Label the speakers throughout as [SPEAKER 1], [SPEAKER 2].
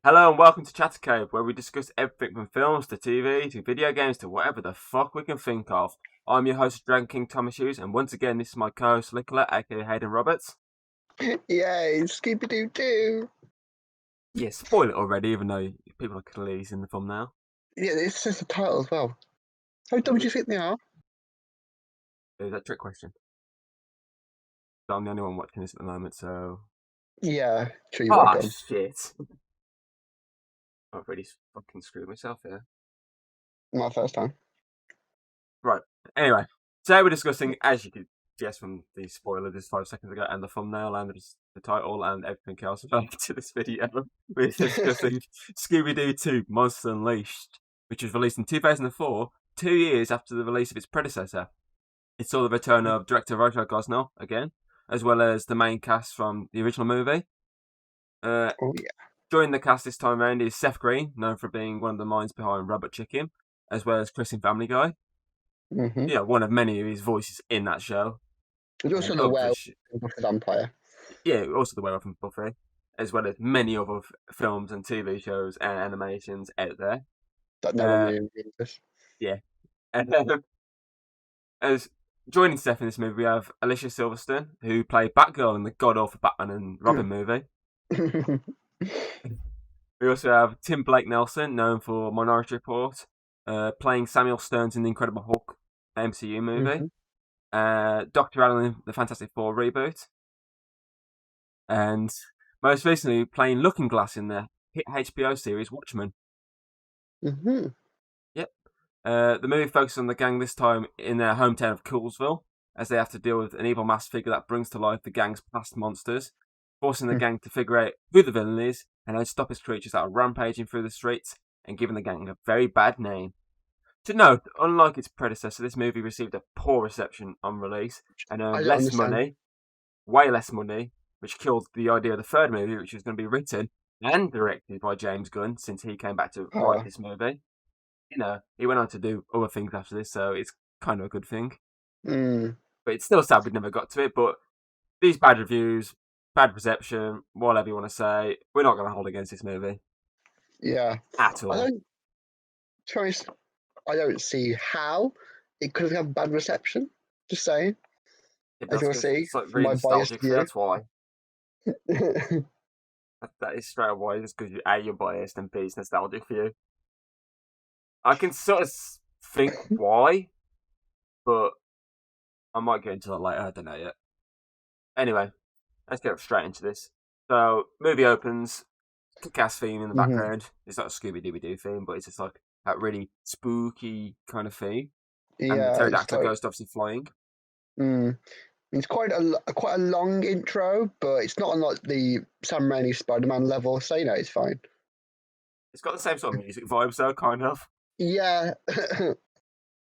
[SPEAKER 1] Hello and welcome to Chattercade, where we discuss everything from films to TV to video games to whatever the fuck we can think of. I'm your host, Dragon King Thomas Hughes, and once again, this is my co-host, Nicola, aka Hayden Roberts.
[SPEAKER 2] Yay, Scooby-Doo too.
[SPEAKER 1] Yeah, spoil it already, even though people are clearly in the thumbnail.
[SPEAKER 2] Yeah, it's just the title as well. How dumb do you think they are?
[SPEAKER 1] Is that a trick question? So I'm the only one watching this at the moment, so...
[SPEAKER 2] Yeah, true, you are
[SPEAKER 1] Ah,
[SPEAKER 2] dumb.
[SPEAKER 1] shit. I've really fucking screwed myself here.
[SPEAKER 2] My first time.
[SPEAKER 1] Right, anyway. Today we're discussing, as you could guess from the spoiler just 5 seconds ago, and the thumbnail, and the title, and everything else related to this video, we're discussing Scooby-Doo 2 Monsters Unleashed, which was released in 2004, 2 years after the release of its predecessor. It saw the return of director Roger Gosnell again, as well as the main cast from the original movie.
[SPEAKER 2] Oh yeah.
[SPEAKER 1] Joining the cast this time around is Seth Green, known for being one of the minds behind Robot Chicken, as well as Chris in Family Guy.
[SPEAKER 2] Mm-hmm.
[SPEAKER 1] One of many of his voices in that show.
[SPEAKER 2] There's also
[SPEAKER 1] And
[SPEAKER 2] the werewolf of the vampire.
[SPEAKER 1] also the werewolf from Buffy, as well as many other films and TV shows and animations out there.
[SPEAKER 2] That no one knew in English.
[SPEAKER 1] Yeah. And as joining Steph in this movie, we have Alicia Silverstone, who played Batgirl in the god awful Batman and Robin movie. We also have Tim Blake Nelson, known for Minority Report, playing Samuel Stearns in the Incredible Hulk MCU movie. Dr. Allen in the Fantastic Four reboot. And most recently playing Looking Glass in the hit HBO series Watchmen.
[SPEAKER 2] Mm-hmm.
[SPEAKER 1] Yep. The movie focuses on the gang this time in their hometown of Coolsville, as they have to deal with an evil masked figure that brings to life the gang's past monsters, forcing the gang to figure out who the villain is and how to stop his creatures that are rampaging through the streets and giving the gang a very bad name. To note, unlike its predecessor, this movie received a poor reception on release and
[SPEAKER 2] I
[SPEAKER 1] earned
[SPEAKER 2] don't
[SPEAKER 1] less
[SPEAKER 2] understand.
[SPEAKER 1] money, way less money, which killed the idea of the third movie, which was going to be written and directed by James Gunn, since he came back to write this movie. He went on to do other things after this, so it's kind of a good thing.
[SPEAKER 2] Mm,
[SPEAKER 1] But it's still sad we never got to it. But these bad reviews, bad reception, whatever you want to say, we're not going to hold against this movie
[SPEAKER 2] yeah.
[SPEAKER 1] at all.
[SPEAKER 2] I don't see how it could have bad reception. Just saying. As you'll see
[SPEAKER 1] It's like
[SPEAKER 2] from
[SPEAKER 1] really
[SPEAKER 2] my biased
[SPEAKER 1] nostalgic, so
[SPEAKER 2] view.
[SPEAKER 1] that's why. That is straight away just because you're biased and B, it's nostalgic for you. I can sort of think why, but I might get into that later. I don't know yet. Anyway, let's get straight into this. So, movie opens, kick-ass theme in the
[SPEAKER 2] Mm-hmm.
[SPEAKER 1] background. It's not a Scooby-Doo theme, but it's just like that really spooky kind of theme. And the
[SPEAKER 2] Yeah, it's
[SPEAKER 1] pterodactyl
[SPEAKER 2] like
[SPEAKER 1] ghost obviously flying.
[SPEAKER 2] it's quite a long intro, but it's not on like the Sam Raimi Spider-Man level, so it's fine.
[SPEAKER 1] It's got the same sort of music vibes, though, kind of.
[SPEAKER 2] Yeah.
[SPEAKER 1] And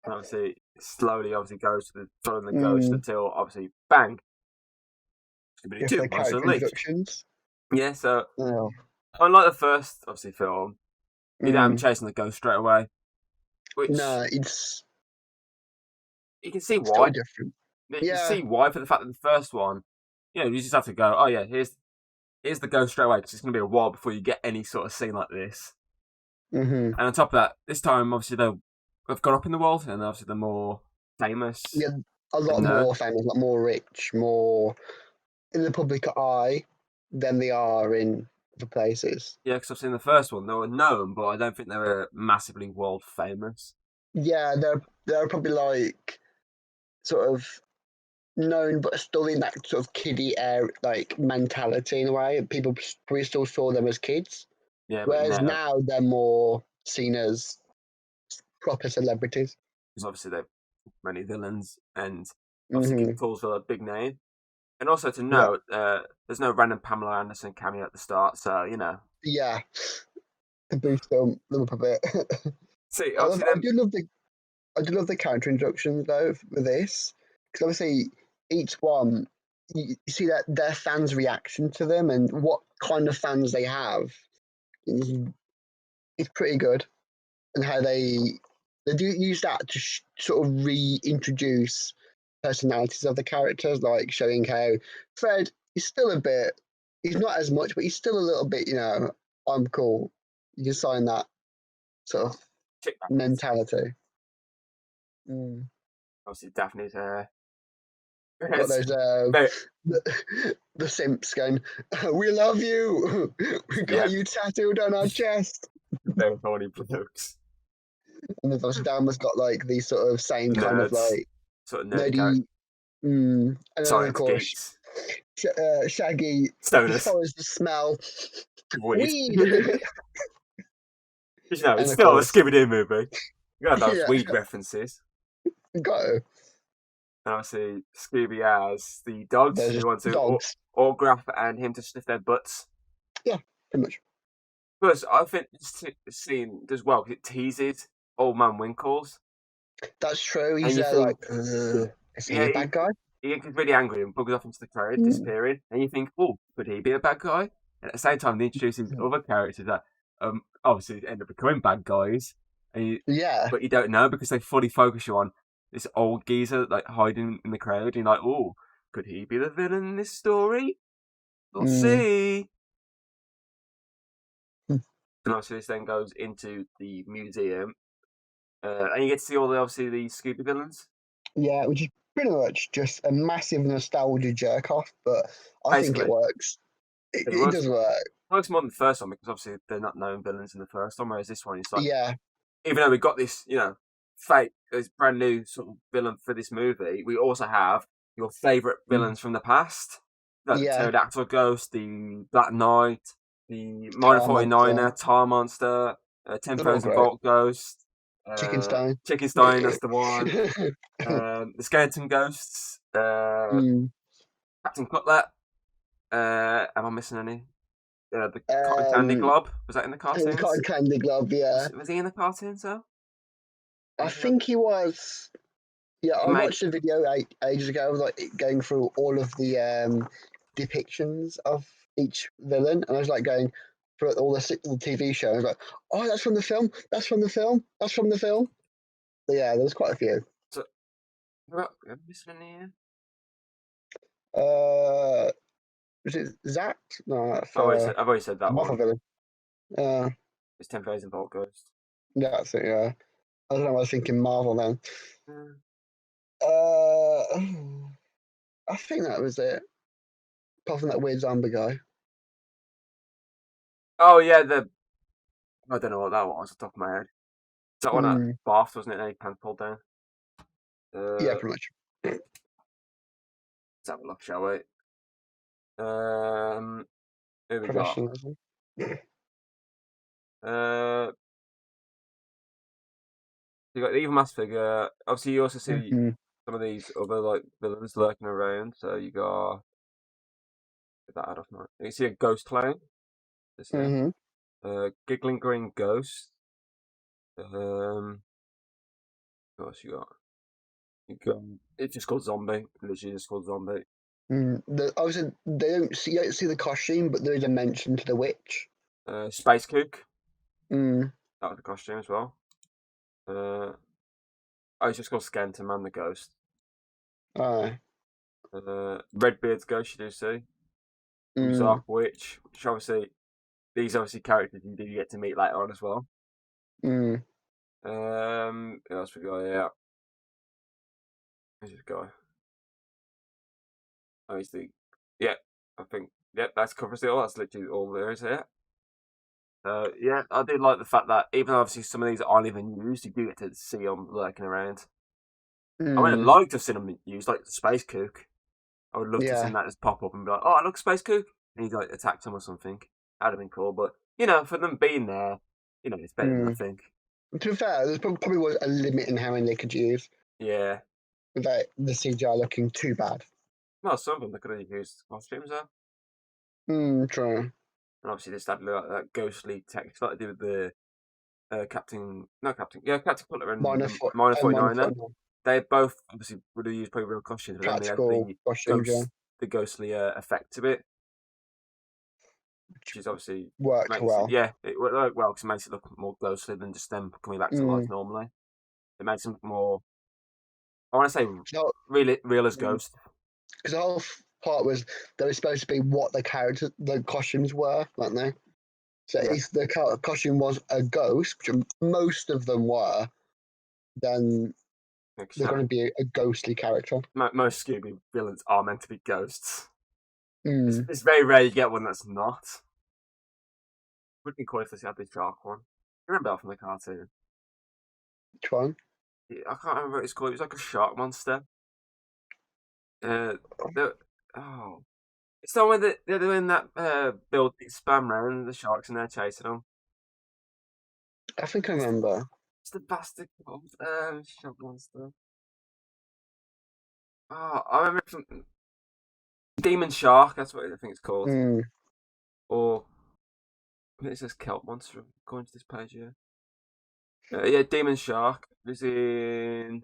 [SPEAKER 1] obviously, it slowly goes to following the ghost
[SPEAKER 2] mm,
[SPEAKER 1] until obviously bang. Scooby-Doo
[SPEAKER 2] if
[SPEAKER 1] 2,
[SPEAKER 2] the
[SPEAKER 1] Monster
[SPEAKER 2] character
[SPEAKER 1] Unleashed.
[SPEAKER 2] introductions.
[SPEAKER 1] Yeah, so
[SPEAKER 2] Oh.
[SPEAKER 1] unlike the first, obviously, film, you don't have him
[SPEAKER 2] Mm,
[SPEAKER 1] chasing the ghost straight away, which
[SPEAKER 2] no, it's
[SPEAKER 1] you can see
[SPEAKER 2] still
[SPEAKER 1] why.
[SPEAKER 2] different.
[SPEAKER 1] You can
[SPEAKER 2] Yeah.
[SPEAKER 1] see why for the fact that the first one, you just have to go, oh yeah, here's the ghost straight away, because it's going to be a while before you get any sort of scene like this.
[SPEAKER 2] Mm-hmm.
[SPEAKER 1] And on top of that, this time, obviously, they've gone up in the world, and obviously they're more famous
[SPEAKER 2] Yeah, a lot
[SPEAKER 1] and known.
[SPEAKER 2] more famous, a lot more rich, more in the public eye than they are in other places.
[SPEAKER 1] Yeah, because I've seen the first one, they were known, but I don't think they were massively world famous.
[SPEAKER 2] Yeah, they're probably like sort of known, but still in that sort of kiddie air like mentality in a way. People probably still saw them as kids,
[SPEAKER 1] Yeah, but
[SPEAKER 2] whereas
[SPEAKER 1] now,
[SPEAKER 2] now they're more seen as proper celebrities.
[SPEAKER 1] because obviously they've many villains, and obviously
[SPEAKER 2] Mm-hmm.
[SPEAKER 1] give Toolsville a big name. And also to
[SPEAKER 2] Yeah,
[SPEAKER 1] note, there's no random Pamela Anderson cameo at the start, so
[SPEAKER 2] yeah, to boost them up a bit.
[SPEAKER 1] See,
[SPEAKER 2] I love,
[SPEAKER 1] obviously,
[SPEAKER 2] I do love the, I do love the character introductions though with this, because obviously each one you see that their fans' reaction to them and what kind of fans they have is, is pretty good, and how they do use that to sort of reintroduce personalities of the characters, like showing how Fred is still a bit, he's not as much, but he's still a little bit, I'm cool. You can sign that sort of
[SPEAKER 1] Chick back.
[SPEAKER 2] mentality.
[SPEAKER 1] Obviously, Daphne's
[SPEAKER 2] Got those
[SPEAKER 1] very,
[SPEAKER 2] the simps going, "We love you. We got you tattooed on our chest."
[SPEAKER 1] very horny blokes.
[SPEAKER 2] And then obviously Dan has got like these sort of same kind of
[SPEAKER 1] Nerds.
[SPEAKER 2] like
[SPEAKER 1] Sort of nerdy character.
[SPEAKER 2] nerdy. And then of
[SPEAKER 1] Science
[SPEAKER 2] course
[SPEAKER 1] geeks.
[SPEAKER 2] Shaggy just
[SPEAKER 1] Stoners.
[SPEAKER 2] follows the smell.
[SPEAKER 1] Weed.
[SPEAKER 2] Weed.
[SPEAKER 1] You know, it's
[SPEAKER 2] And of
[SPEAKER 1] still a
[SPEAKER 2] course,
[SPEAKER 1] Scooby-Doo movie. You got those
[SPEAKER 2] yeah,
[SPEAKER 1] weed references.
[SPEAKER 2] go.
[SPEAKER 1] And obviously, Scooby has the dogs
[SPEAKER 2] There's
[SPEAKER 1] who
[SPEAKER 2] just
[SPEAKER 1] want to
[SPEAKER 2] dogs.
[SPEAKER 1] autograph and him to sniff their butts.
[SPEAKER 2] Yeah, pretty much.
[SPEAKER 1] Plus, I think this scene does well because it teases Old Man Winkles.
[SPEAKER 2] That's true.
[SPEAKER 1] And
[SPEAKER 2] He's
[SPEAKER 1] you
[SPEAKER 2] there
[SPEAKER 1] think,
[SPEAKER 2] like, is he
[SPEAKER 1] yeah,
[SPEAKER 2] a bad guy?
[SPEAKER 1] he gets really angry and buggers off into the crowd, disappearing. And you think, oh, could he be a bad guy? And at the same time, they introduce these other characters that obviously end up becoming bad guys.
[SPEAKER 2] Yeah.
[SPEAKER 1] But you don't know because they fully focus you on this old geezer like hiding in the crowd. And you're like, oh, could he be the villain in this story? We'll see. And obviously, this then goes into the museum, and you get to see all the obviously the Scooby villains.
[SPEAKER 2] Yeah, which is pretty much just a massive nostalgia jerk off, but I think it
[SPEAKER 1] Basically,
[SPEAKER 2] works. It
[SPEAKER 1] works,
[SPEAKER 2] does work.
[SPEAKER 1] works more than the first one because obviously they're not known villains in the first one, whereas this one is like,
[SPEAKER 2] Yeah.
[SPEAKER 1] even though we got this, fake, this brand new sort of villain for this movie, we also have your favourite villains from the past. Like the
[SPEAKER 2] Yeah.
[SPEAKER 1] Pterodactyl Ghost, the Black Knight, the Minor
[SPEAKER 2] Tar
[SPEAKER 1] 49er,
[SPEAKER 2] Monster.
[SPEAKER 1] Tar Monster,
[SPEAKER 2] They're all
[SPEAKER 1] 10,000
[SPEAKER 2] great.
[SPEAKER 1] Volt Ghost,
[SPEAKER 2] Chicken Stone.
[SPEAKER 1] Chicken Stone, that's the one. The Skeleton Ghosts, Captain Cutlet. Am I missing any? The Cotton Candy Glob, was that in the
[SPEAKER 2] The
[SPEAKER 1] cartoons?
[SPEAKER 2] Cotton Candy Glob, yeah.
[SPEAKER 1] Was he in the cartoons though?
[SPEAKER 2] I think he was. Yeah, I watched a video ages ago, like going through all of the depictions of each villain, and I was like going through all the TV show. I was like, oh, that's from the film. That's from the film. That's from the film. But yeah, there's quite a few.
[SPEAKER 1] So, am I missing any here?
[SPEAKER 2] Was it Zach? No, that's
[SPEAKER 1] I've already said that
[SPEAKER 2] Marvel
[SPEAKER 1] one.
[SPEAKER 2] villain.
[SPEAKER 1] It's 10,000 Volt Ghost.
[SPEAKER 2] Yeah, that's it. Yeah, I don't know. I was thinking Marvel then. I think that was it. Apart from that weird zombie guy.
[SPEAKER 1] Oh yeah, I don't know what that was off the top of my head. That one at Bath, wasn't it? They pants pulled down.
[SPEAKER 2] Yeah, pretty much.
[SPEAKER 1] Let's have a look, shall we? Who we got? You got the Evil Mask figure. Obviously, you also see some of these other like villains lurking around. So you got get that out of my. You see a ghost clown. Giggling green ghost. What else you got? It's just called zombie. Literally just called zombie.
[SPEAKER 2] Obviously, you don't see the costume, but there is a mention to the witch.
[SPEAKER 1] Space Kook.
[SPEAKER 2] That
[SPEAKER 1] was the costume as well. It's just called Skeleton Man the Ghost. Redbeard's Ghost, you do see. Zark Witch, which obviously, these characters you do get to meet later on as well. What else we got here? Who's this guy? Oh, he's the. Yeah, I think. Yeah, that covers it all. That's literally all there is here. Yeah, I do like the fact that even though obviously some of these aren't even used, you do get to see them lurking around. I would have liked to have seen them used, like the Space Kook. I would love to have seen that just pop up and be like, oh, look, Space Kook. And he like attacks them or something. That'd have been cool. But, for them being there, it's better than nothing.
[SPEAKER 2] To be fair, there probably was a limit in how many they could use.
[SPEAKER 1] Yeah.
[SPEAKER 2] Without the CGI looking too bad.
[SPEAKER 1] Well, some of them they could have used costumes though.
[SPEAKER 2] True.
[SPEAKER 1] And obviously this had like that ghostly text like they did with the Captain Cutler and Minor 49er. They both obviously would have used probably real costumes, but then they had the ghostly effect to it. Which is obviously
[SPEAKER 2] worked well.
[SPEAKER 1] It worked well because it makes it look more ghostly than just them coming back to life normally. It makes them more, I want to say, real as ghosts.
[SPEAKER 2] Because the whole part was they were supposed to be what the costumes were, weren't they? So
[SPEAKER 1] Yeah,
[SPEAKER 2] if the costume was a ghost, which most of them were, then
[SPEAKER 1] like
[SPEAKER 2] they're going to be a ghostly character.
[SPEAKER 1] most Scooby villains are meant to be ghosts.
[SPEAKER 2] Mm.
[SPEAKER 1] It's very rare you get one that's not. Would be cool if they had the shark one. You remember that from the cartoon?
[SPEAKER 2] Which one?
[SPEAKER 1] Yeah, I can't remember what it's called. It was like a shark monster. Uh, oh, it's the one where they're doing that build spam round the sharks and they're chasing them.
[SPEAKER 2] I think I
[SPEAKER 1] It's,
[SPEAKER 2] remember.
[SPEAKER 1] it's the bastard called shark monster. Oh, I remember from Demon Shark. That's what I think it's called.
[SPEAKER 2] Mm.
[SPEAKER 1] Or I think it says kelp monster according to this page here. Yeah, Demon Shark is in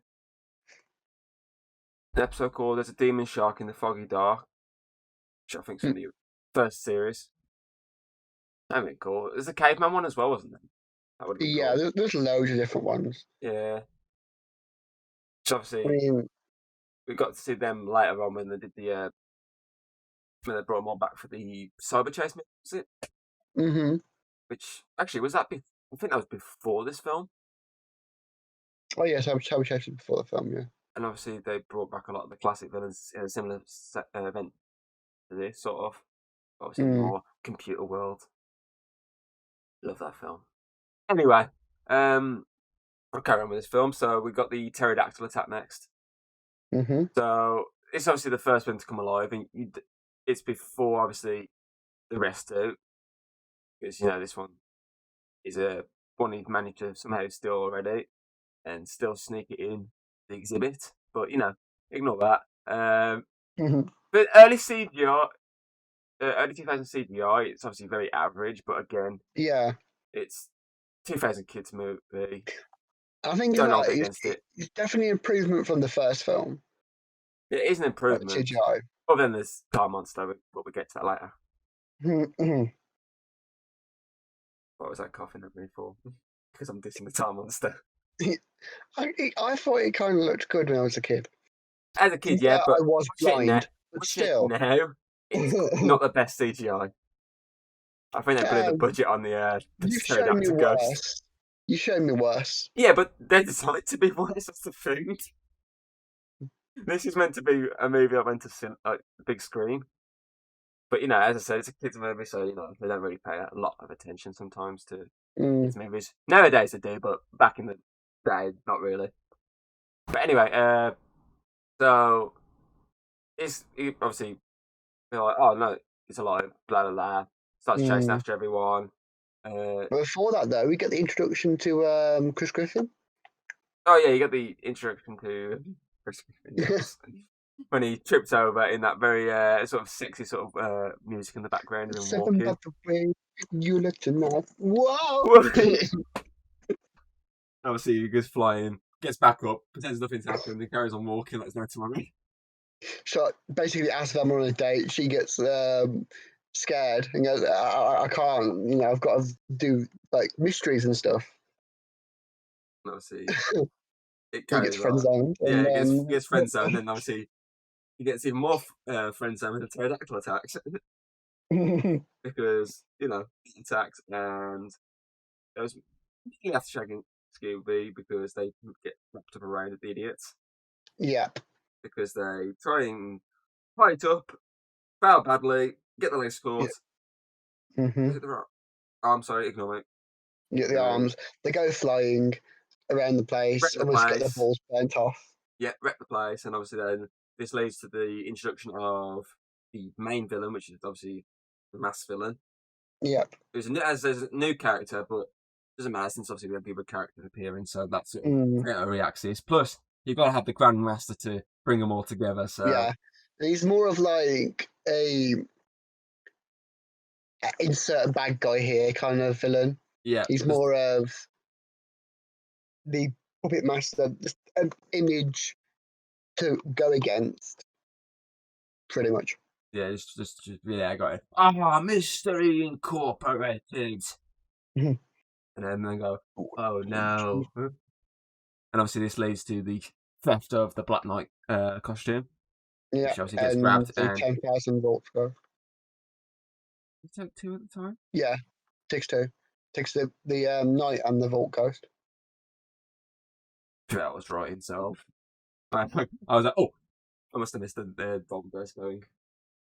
[SPEAKER 1] an episode called "There's a Demon Shark in the Foggy Dark," which I think's from
[SPEAKER 2] Mm.
[SPEAKER 1] the first series. That'd be cool. There's a caveman one as well, wasn't there? That would have been
[SPEAKER 2] Yeah,
[SPEAKER 1] cool.
[SPEAKER 2] there's loads of different ones.
[SPEAKER 1] Yeah. Which
[SPEAKER 2] I
[SPEAKER 1] obviously
[SPEAKER 2] mean,
[SPEAKER 1] we got to see them later on when they did the when they brought them all back for the cyber chase. Was it?
[SPEAKER 2] mm-hmm.
[SPEAKER 1] Which actually was that? I think that was before this film.
[SPEAKER 2] Oh yes, I was checking before the film. Yeah.
[SPEAKER 1] And obviously they brought back a lot of the classic villains in a similar event to this sort of. Obviously
[SPEAKER 2] Mm.
[SPEAKER 1] more computer world. Love that film. Anyway, I'll carry on with this film. So we got the pterodactyl attack next.
[SPEAKER 2] Mm-hmm.
[SPEAKER 1] So it's obviously the first one to come alive, and it's before obviously the rest do, because this one is a one he's managed to somehow steal already, and still sneak it in the exhibit. But ignore that.
[SPEAKER 2] Mm-hmm.
[SPEAKER 1] But early CGI, early 2000 CGI, it's obviously very average. But again,
[SPEAKER 2] Yeah,
[SPEAKER 1] it's 2000 kids movie.
[SPEAKER 2] I think
[SPEAKER 1] Don't hold
[SPEAKER 2] that
[SPEAKER 1] it against it.
[SPEAKER 2] it's definitely an improvement from the first film.
[SPEAKER 1] It is an improvement.
[SPEAKER 2] CGI.
[SPEAKER 1] Other than this Tar Monster, but we'll get to that later.
[SPEAKER 2] Mm-hmm.
[SPEAKER 1] What was that coughing at me for? Because I'm dissing the Tar Monster.
[SPEAKER 2] I thought it kind of looked good when I was a kid.
[SPEAKER 1] As a kid,
[SPEAKER 2] Yeah,
[SPEAKER 1] yeah, but
[SPEAKER 2] I was blind, but
[SPEAKER 1] watch it
[SPEAKER 2] still.
[SPEAKER 1] now, it's not the best CGI. I think they blew the budget on the
[SPEAKER 2] You've shown me
[SPEAKER 1] pterodactyl ghost.
[SPEAKER 2] worse. You showed me worse.
[SPEAKER 1] Yeah, but they decided to be worse. That's the thing. This is meant to be a movie I went to see like the big screen. But as I said, it's a kids' movie, so they don't really pay a lot of attention sometimes to
[SPEAKER 2] Mm.
[SPEAKER 1] kids' movies. Nowadays they do, but back in the day, not really. But anyway, so obviously they're like, oh no, it's alive, blah blah blah. Starts chasing
[SPEAKER 2] Mm.
[SPEAKER 1] after everyone.
[SPEAKER 2] But before that, though, we get the introduction to Chris Griffin.
[SPEAKER 1] Oh yeah, you got the introduction to Chris Griffin, yes. When he trips over in that very sort of sexy sort of music in the background of him
[SPEAKER 2] Seven
[SPEAKER 1] walking.
[SPEAKER 2] by the way you look tonight. Whoa!
[SPEAKER 1] Obviously, he goes flying, gets back up, pretends nothing's happened, and carries on walking like there's no tomorrow.
[SPEAKER 2] So basically, asks them on a date. She gets scared and goes, I can't. I've got to do like mysteries and stuff.
[SPEAKER 1] And obviously, it
[SPEAKER 2] He
[SPEAKER 1] carries
[SPEAKER 2] gets friend
[SPEAKER 1] on.
[SPEAKER 2] zoned.
[SPEAKER 1] Yeah,
[SPEAKER 2] And
[SPEAKER 1] he gets friend zoned, and obviously, he gets even more friend zoned with the pterodactyl attacks. Because, he attacks, and it was after shagging Scooby because they get wrapped up around the idiots.
[SPEAKER 2] yeah.
[SPEAKER 1] Because they try and fight up, foul badly, get the legs caught.
[SPEAKER 2] Yeah. Mm-hmm.
[SPEAKER 1] Is it the right? Oh, I'm sorry, ignore it.
[SPEAKER 2] Yeah, the arms. They go flying around the place,
[SPEAKER 1] Wreck the
[SPEAKER 2] almost get their
[SPEAKER 1] place.
[SPEAKER 2] balls burnt off.
[SPEAKER 1] Yeah, wreck the place, and obviously then this leads to the introduction of the main villain, which is obviously the mass villain.
[SPEAKER 2] Yep.
[SPEAKER 1] There's a new character, but it doesn't matter since obviously we have people characters appearing, so that's it. Reaxis. Plus, you've got to have the Grandmaster to bring them all together. So
[SPEAKER 2] yeah, he's more of like a insert a bad guy here kind of villain.
[SPEAKER 1] Yeah,
[SPEAKER 2] he's more of the puppet master, just an image to go against, pretty much.
[SPEAKER 1] Yeah, I got it. Ah, Mystery Incorporated.
[SPEAKER 2] Mhm.
[SPEAKER 1] And then they go, oh no. And obviously this leads to the theft of the Black Knight costume.
[SPEAKER 2] Yeah,
[SPEAKER 1] Which obviously gets
[SPEAKER 2] and
[SPEAKER 1] grabbed
[SPEAKER 2] the
[SPEAKER 1] and
[SPEAKER 2] 10,000 volts go.
[SPEAKER 1] you took 2 at the time?
[SPEAKER 2] Yeah. Takes two. Takes the knight and the vault ghost.
[SPEAKER 1] That was right himself. I was like, oh, I must have missed the bomb burst going.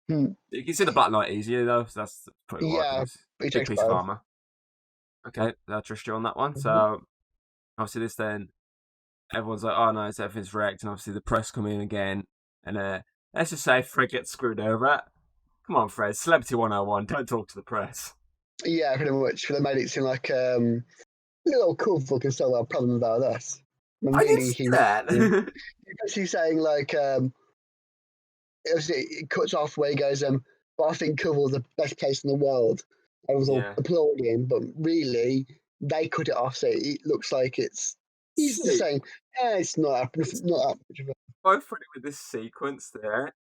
[SPEAKER 2] Hmm.
[SPEAKER 1] You can see the Black Knight easier though, so that's pretty right.
[SPEAKER 2] Yeah, but he
[SPEAKER 1] Big
[SPEAKER 2] takes
[SPEAKER 1] piece of
[SPEAKER 2] both.
[SPEAKER 1] armor. Okay, I'll trust you on that one.
[SPEAKER 2] Mhm.
[SPEAKER 1] So obviously this then everyone's like, oh no, everything's wrecked, and obviously the press come in again, and let's just say Fred gets screwed over. Come on, Fred, Celebrity 101, don't talk to the press.
[SPEAKER 2] Yeah, pretty much. But they made it seem like little cool fucking still have a problem about us. When
[SPEAKER 1] I didn't
[SPEAKER 2] really
[SPEAKER 1] see
[SPEAKER 2] he
[SPEAKER 1] that.
[SPEAKER 2] basically saying like obviously it cuts off where he goes, but I think Cover's the best place in the world. I was all
[SPEAKER 1] Yeah.
[SPEAKER 2] applauding, but really they cut it off so it looks like he's just
[SPEAKER 1] See,
[SPEAKER 2] saying, it's not that much of a
[SPEAKER 1] both funny with this sequence there.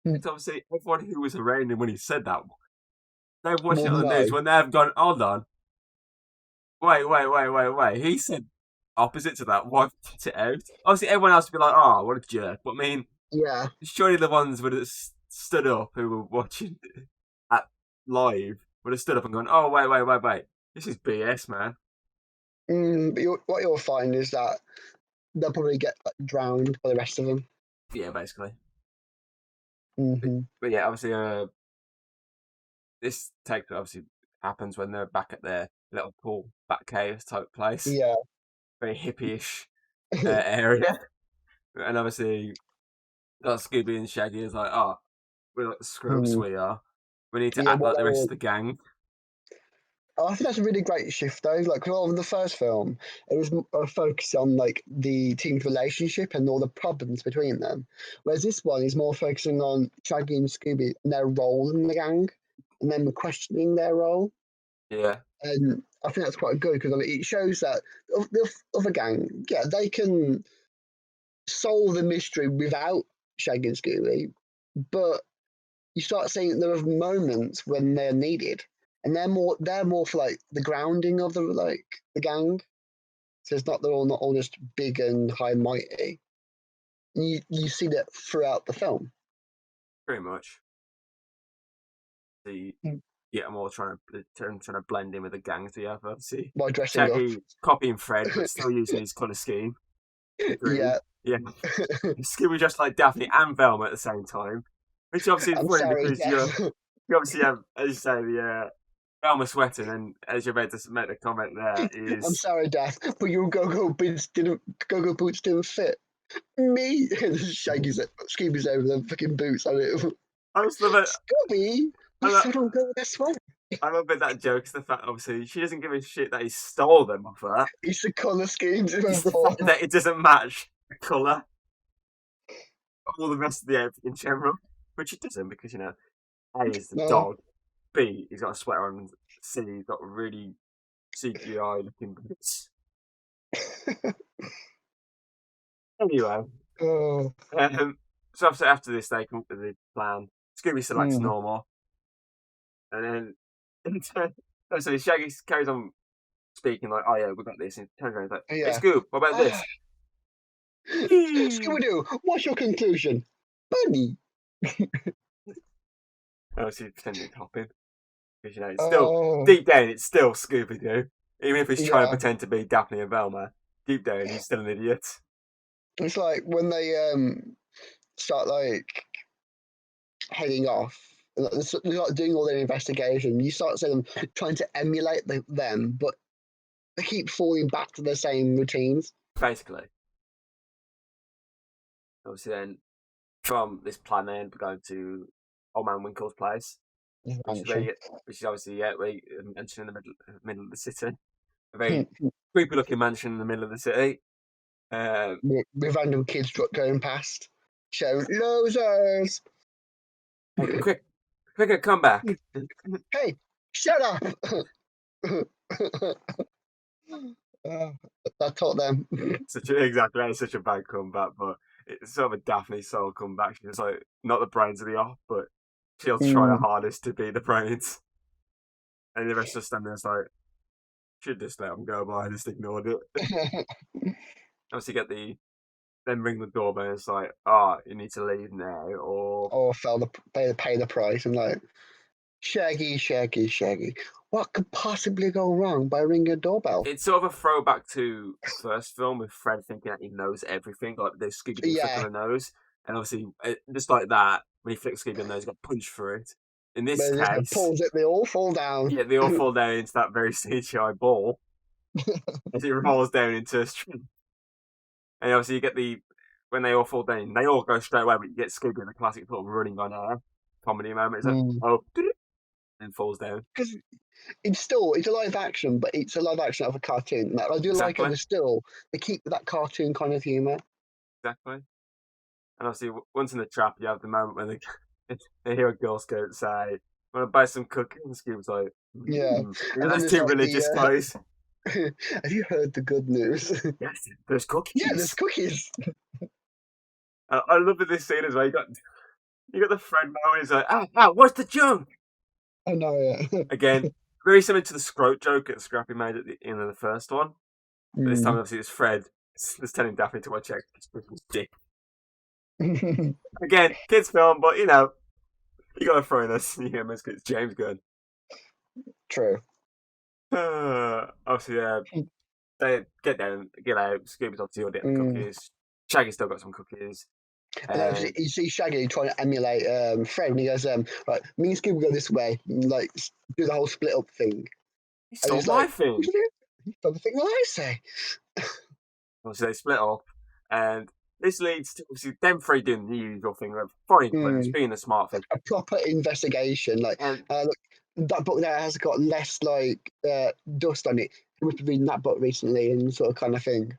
[SPEAKER 1] It's obviously everyone who was around him when he said that. They watched it
[SPEAKER 2] well,
[SPEAKER 1] on the
[SPEAKER 2] no.
[SPEAKER 1] news when they have gone, hold on. Wait. He said opposite to that. Why put it out? Obviously, everyone else would be like, oh, what a jerk. But I mean,
[SPEAKER 2] Yeah.
[SPEAKER 1] surely the ones would have stood up who were watching at live would have stood up and gone, oh, wait. This is BS, man.
[SPEAKER 2] But what you'll find is that they'll probably get like, drowned by the rest of them.
[SPEAKER 1] Yeah, basically.
[SPEAKER 2] Mm-hmm.
[SPEAKER 1] But yeah, obviously, this take obviously happens when they're back at their little pool, back caves type place.
[SPEAKER 2] Yeah.
[SPEAKER 1] Very hippie-ish area. And obviously, got Scooby and Shaggy is like, oh, we're like the screw-ups we are. We need to
[SPEAKER 2] Yeah,
[SPEAKER 1] act like the rest of the gang.
[SPEAKER 2] I think that's a really great shift, though. Like, in the first film, it was a focus on like the team's relationship and all the problems between them, whereas this one is more focusing on Shaggy and Scooby and their role in the gang, and then questioning their role.
[SPEAKER 1] Yeah.
[SPEAKER 2] And I think that's quite good because it shows that the other gang, yeah, they can solve the mystery without Shaggy and Scooby, but you start seeing that there are moments when they're needed, and they're more for like the grounding of the gang. So it's not they're all not all just big and high and mighty. And you see that throughout the film.
[SPEAKER 1] Pretty much. The
[SPEAKER 2] Mm.
[SPEAKER 1] yeah, I'm all trying to blend in with the gang together. See,
[SPEAKER 2] By dressing up.
[SPEAKER 1] Shaggy copying Fred, but still using his colour scheme. The green.
[SPEAKER 2] Yeah.
[SPEAKER 1] Yeah. Scooby just like Daphne and Velma at the same time. Which obviously is
[SPEAKER 2] I'm
[SPEAKER 1] funny
[SPEAKER 2] sorry,
[SPEAKER 1] because
[SPEAKER 2] Death.
[SPEAKER 1] you obviously have, as you say, the Velma sweating, and as you're about to make the comment there
[SPEAKER 2] I'm
[SPEAKER 1] is
[SPEAKER 2] sorry, Death, but your go-go boots didn't fit me. Shaggy's Scooby's over the fucking boots on it.
[SPEAKER 1] I just love it.
[SPEAKER 2] Scooby, I still don't go with that sweater.
[SPEAKER 1] I love it that joke's the fact obviously she doesn't give a shit that he stole them off her.
[SPEAKER 2] It's the colour schemes.
[SPEAKER 1] It's the fact that it doesn't match the colour of all the rest of the outfit in general. Which it doesn't because, you know, A is the
[SPEAKER 2] No.
[SPEAKER 1] dog, B, he's got a sweater on, and C, he's got really CGI looking boots. Anyway,
[SPEAKER 2] Oh.
[SPEAKER 1] so obviously after this, they come up with the plan. Scooby selects
[SPEAKER 2] Mm.
[SPEAKER 1] normal, and then so Shaggy carries on speaking like, "Oh yeah, we got this." And turns around, he's like, "Hey
[SPEAKER 2] Yeah.
[SPEAKER 1] Scoob, what about this?"
[SPEAKER 2] Scooby-Doo, what's your conclusion? Bunny.
[SPEAKER 1] Obviously, pretending to hop in because, you know, it's still
[SPEAKER 2] Oh.
[SPEAKER 1] deep down, it's still Scooby Doo. Even if he's trying to
[SPEAKER 2] Yeah.
[SPEAKER 1] pretend to be Daphne and Velma, deep down, he's still an idiot.
[SPEAKER 2] It's like when they start like heading off, and they're like doing all their investigation. You start seeing them trying to emulate them, but they keep falling back to the same routines.
[SPEAKER 1] Basically, obviously, then from this plan, they end up going to Old Man Winkle's place, which is where which is obviously where you mentioned in the middle of the city, a very creepy looking mansion in the middle of the city.
[SPEAKER 2] With random kids going past, shouting losers.
[SPEAKER 1] Quicker, come back!
[SPEAKER 2] Hey, shut up! I taught them.
[SPEAKER 1] Exactly, it's such a bad comeback, but it's sort of a Daphne soul comeback. She's like not the brains of the off, but she'll try her hardest to be the brains. And the rest of us stand there, it's like, should just let them go by. I just ignored it. Obviously, then ring the doorbell. And it's like, you need to leave now, or
[SPEAKER 2] Or pay the price and like Shaggy. what could possibly go wrong by ringing a doorbell?
[SPEAKER 1] It's sort of a throwback to the first film with Fred thinking that he knows everything, like the Scooby-Doo flick on
[SPEAKER 2] Yeah,
[SPEAKER 1] the nose. And obviously, just like that, when he flicks Scooby on the nose, he got punched for it. In this
[SPEAKER 2] but it just
[SPEAKER 1] case,
[SPEAKER 2] pulls it, they all fall down.
[SPEAKER 1] yeah, they all fall down into that very CGI ball as it rolls down into a stream. And obviously, you get when they all fall down, they all go straight away, but you get Scooby in the classic sort of running on air comedy moment. It's like, oh, and falls down.
[SPEAKER 2] Because it's a live action, but it's a live action of a cartoon. Like, I do like how
[SPEAKER 1] Exactly,
[SPEAKER 2] they keep that cartoon kind of humor.
[SPEAKER 1] exactly. And obviously, once in the trap, you have the moment when they hear a Girl Scout say, "Want to buy some cookies?" And Scooby's like,
[SPEAKER 2] Yeah,
[SPEAKER 1] yeah,
[SPEAKER 2] and then
[SPEAKER 1] that's
[SPEAKER 2] there's
[SPEAKER 1] too
[SPEAKER 2] like
[SPEAKER 1] religious, guys.
[SPEAKER 2] have you heard the good news?
[SPEAKER 1] Yes, there's
[SPEAKER 2] Yeah, there's
[SPEAKER 1] cookies.
[SPEAKER 2] cookies.
[SPEAKER 1] I love this scene as well. You got the Fred moment. He's like, what's the junk?
[SPEAKER 2] I know, yeah.
[SPEAKER 1] Again, very similar to the scrote joke that Scrappy made at the end of the first one. But this time,
[SPEAKER 2] Mm.
[SPEAKER 1] obviously, it's Fred just telling Daphne to watch out for his dick. Again, kids' film, but you gotta throw in this. You know, it's James Gunn.
[SPEAKER 2] True.
[SPEAKER 1] Obviously, they get down, get out. Scooby's obviously already the
[SPEAKER 2] Mm.
[SPEAKER 1] cookies. Shaggy's still got some cookies.
[SPEAKER 2] And then
[SPEAKER 1] And
[SPEAKER 2] you see Shaggy trying to emulate Fred, and he goes, right, me and Scooby go this way, and, like, do the whole split up thing.
[SPEAKER 1] he
[SPEAKER 2] And
[SPEAKER 1] stole
[SPEAKER 2] he's
[SPEAKER 1] my
[SPEAKER 2] like,
[SPEAKER 1] thing.
[SPEAKER 2] he's done the thing that I say.
[SPEAKER 1] Obviously, they split up. And this leads to, obviously, them three doing the usual thing of finding clues,
[SPEAKER 2] Mm.
[SPEAKER 1] being the smart thing.
[SPEAKER 2] A proper investigation. Like,
[SPEAKER 1] And
[SPEAKER 2] look, that book there has got less, like, dust on it. You must be reading that book recently, and sort of kind of thing.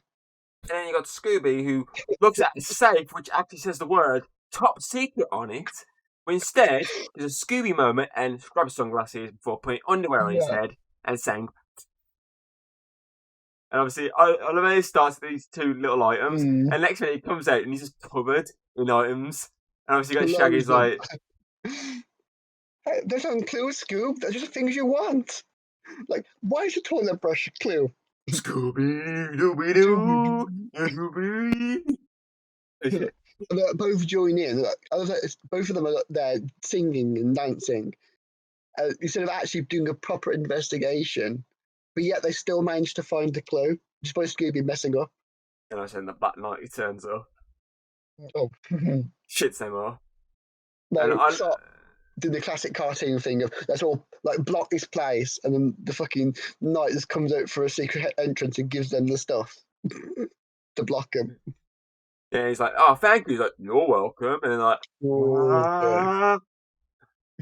[SPEAKER 1] And then you got Scooby, who looks at a safe which actually says the word top secret on it. But instead, there's a Scooby moment and scrub sunglasses before putting underwear on his
[SPEAKER 2] Yeah.
[SPEAKER 1] head and saying, and obviously, I love how he starts with these two little items,
[SPEAKER 2] Mm.
[SPEAKER 1] and next minute he comes out and he's just covered in items. And obviously, you got
[SPEAKER 2] Loads
[SPEAKER 1] Shaggy's
[SPEAKER 2] of them.
[SPEAKER 1] like,
[SPEAKER 2] Hey, there's no clues, Scoob. They're just things you want. Like, why is your toilet brush a clue?
[SPEAKER 1] Scooby-Doo, Scooby.
[SPEAKER 2] And they both join in. Like, both of them are there singing and dancing instead of actually doing a proper investigation. But yet they still manage to find the clue, just by Scooby messing up.
[SPEAKER 1] And I said, the Black Knight, he turns up,
[SPEAKER 2] Oh,
[SPEAKER 1] shits them off. And
[SPEAKER 2] like
[SPEAKER 1] I,
[SPEAKER 2] so, do the classic cartoon thing of let's all like block this place, and then the fucking knight just comes out for a secret entrance and gives them the stuff to block them.
[SPEAKER 1] yeah, he's like, oh, thank you. He's like, you're welcome. And then like,
[SPEAKER 2] Oh,
[SPEAKER 1] ah.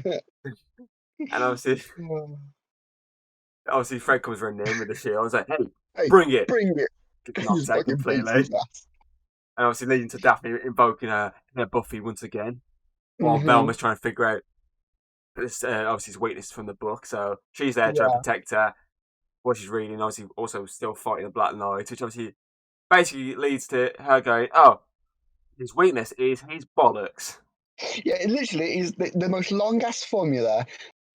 [SPEAKER 1] And obviously Fred comes running in with the shield. I was like, hey,
[SPEAKER 2] hey,
[SPEAKER 1] bring it.
[SPEAKER 2] bring it!
[SPEAKER 1] Gets knocked
[SPEAKER 2] Just
[SPEAKER 1] out
[SPEAKER 2] fucking beats
[SPEAKER 1] completely.
[SPEAKER 2] his ass.
[SPEAKER 1] And obviously leading to Daphne invoking her Buffy once again. While
[SPEAKER 2] Mm-hmm.
[SPEAKER 1] Velma's trying to figure out this, obviously his weakness from the book. So she's there trying to
[SPEAKER 2] Yeah,
[SPEAKER 1] protect her. What she's reading, obviously also still fighting the Black Knight, which obviously basically leads to her going, oh, his weakness is his bollocks.
[SPEAKER 2] yeah. It literally is the most long ass formula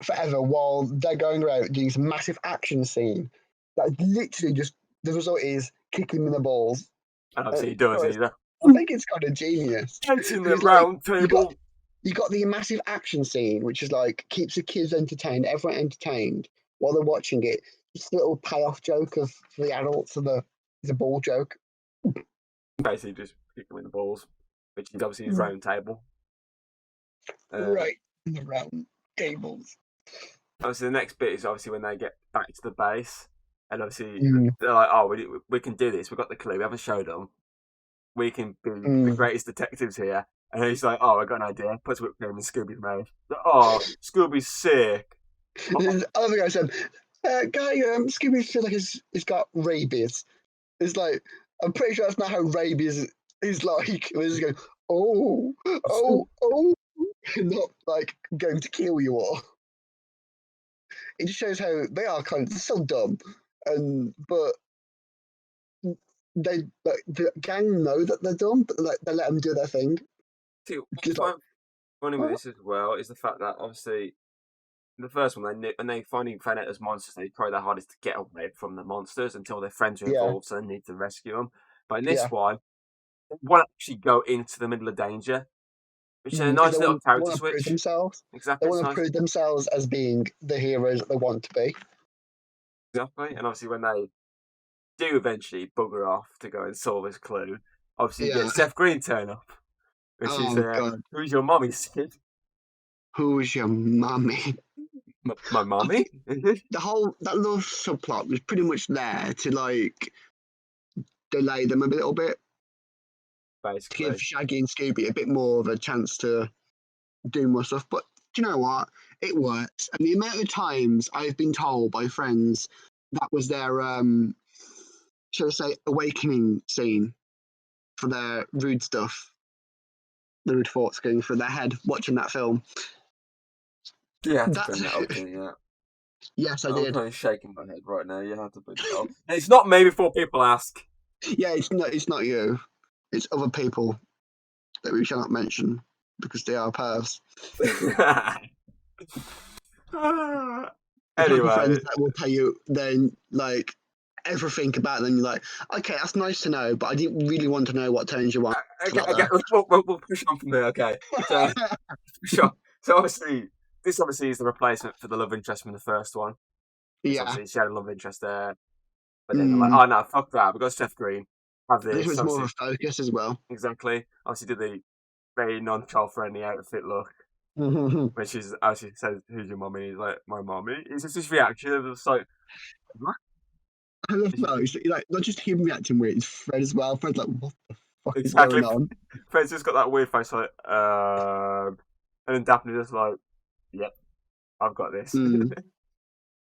[SPEAKER 2] forever. While they're going around doing this massive action scene, that literally just the result is kicking him in the balls.
[SPEAKER 1] And obviously he does. And he's like,
[SPEAKER 2] I think it's kind of genius
[SPEAKER 1] get in the
[SPEAKER 2] because like
[SPEAKER 1] round table.
[SPEAKER 2] you got the massive action scene, which is like keeps the kids entertained, everyone entertained while they're watching it. Just a little payoff joke of for the adults of it's a ball joke.
[SPEAKER 1] Basically just kick him in the balls, which is obviously his round table.
[SPEAKER 2] Right in the round tables.
[SPEAKER 1] Obviously, the next bit is obviously when they get back to the base, and obviously
[SPEAKER 2] Mm.
[SPEAKER 1] they're like, "Oh, we can do this. We've got the clue. We haven't showed them. We can be the greatest detectives here." And he's like, "Oh, I got an idea." Puts whipped cream in Scooby's mouth. Like, oh, Scooby's sick.
[SPEAKER 2] Other thing I said, guy, Scooby feels like he's got rabies. It's like I'm pretty sure that's not how rabies is like. We're just going, oh, not like going to kill you all. It just shows how they are kind of so dumb, but the gang know that they're dumb, but like they let them do their thing.
[SPEAKER 1] See,
[SPEAKER 2] Just like,
[SPEAKER 1] what's funny with this as well is the fact that obviously the first one when they finally found out as monsters, they try their hardest to get away from the monsters until their friends are
[SPEAKER 2] yeah,
[SPEAKER 1] involved, so they need to rescue them. But in this
[SPEAKER 2] yeah,
[SPEAKER 1] one, they won't actually go into the middle of danger. which is a
[SPEAKER 2] because
[SPEAKER 1] nice little
[SPEAKER 2] they
[SPEAKER 1] character
[SPEAKER 2] want to prove
[SPEAKER 1] switch.
[SPEAKER 2] themselves. They
[SPEAKER 1] Exactly, it's
[SPEAKER 2] want to
[SPEAKER 1] nice.
[SPEAKER 2] prove themselves as being the heroes that they want to be.
[SPEAKER 1] Exactly, and obviously when they do eventually bugger off to go and solve this clue, obviously you
[SPEAKER 2] Yeah.
[SPEAKER 1] get Seth Green turn up, which is
[SPEAKER 2] Oh God,
[SPEAKER 1] who's your mommy, Sid?
[SPEAKER 2] who's your mummy?
[SPEAKER 1] My
[SPEAKER 2] I think
[SPEAKER 1] mommy?
[SPEAKER 2] that little subplot was pretty much there to like delay them a little bit, to give
[SPEAKER 1] Basically.
[SPEAKER 2] Shaggy and Scooby a bit more of a chance to do more stuff. But do you know what? It works. And the amount of times I've been told by friends that was their shall I say awakening scene for their rude stuff, the rude thoughts going through their head watching that film.
[SPEAKER 1] You had to
[SPEAKER 2] That's
[SPEAKER 1] bring that up, didn't you?
[SPEAKER 2] yes, I
[SPEAKER 1] I'm
[SPEAKER 2] did.
[SPEAKER 1] kind of shaking my head right now. You had to bring that up. And it's not me before people ask.
[SPEAKER 2] Yeah, it's not you. It's other people that we shall not mention because they are pervs. The type of
[SPEAKER 1] Anyway,
[SPEAKER 2] friends that will tell you then like everything about them. You're like, okay, that's nice to know, but I didn't really want to know what turns you on about
[SPEAKER 1] okay,
[SPEAKER 2] that.
[SPEAKER 1] we'll push on from there. Okay, so sure. So obviously, this obviously is the replacement for the love interest from the first one. Because
[SPEAKER 2] Yeah.
[SPEAKER 1] obviously she had a love interest there, but then they're like,
[SPEAKER 2] Mm.
[SPEAKER 1] oh no, fuck that. We've got Seth Green. Have
[SPEAKER 2] This
[SPEAKER 1] this.
[SPEAKER 2] was more of
[SPEAKER 1] Obviously,
[SPEAKER 2] a focus as well.
[SPEAKER 1] exactly. Obviously, did the very non-child friendly outfit look,
[SPEAKER 2] I
[SPEAKER 1] which is actually says, "Who's your mommy?" He's like, "My mommy." It's just his reaction. It was like, what?
[SPEAKER 2] love those. Like not just him reacting weird, it's Fred as well. Fred's like, what the fuck is
[SPEAKER 1] Exactly.
[SPEAKER 2] going on?
[SPEAKER 1] Fred's just got that weird face, like, and then Daphne's just like, "Yep, I've got this."
[SPEAKER 2] Mm.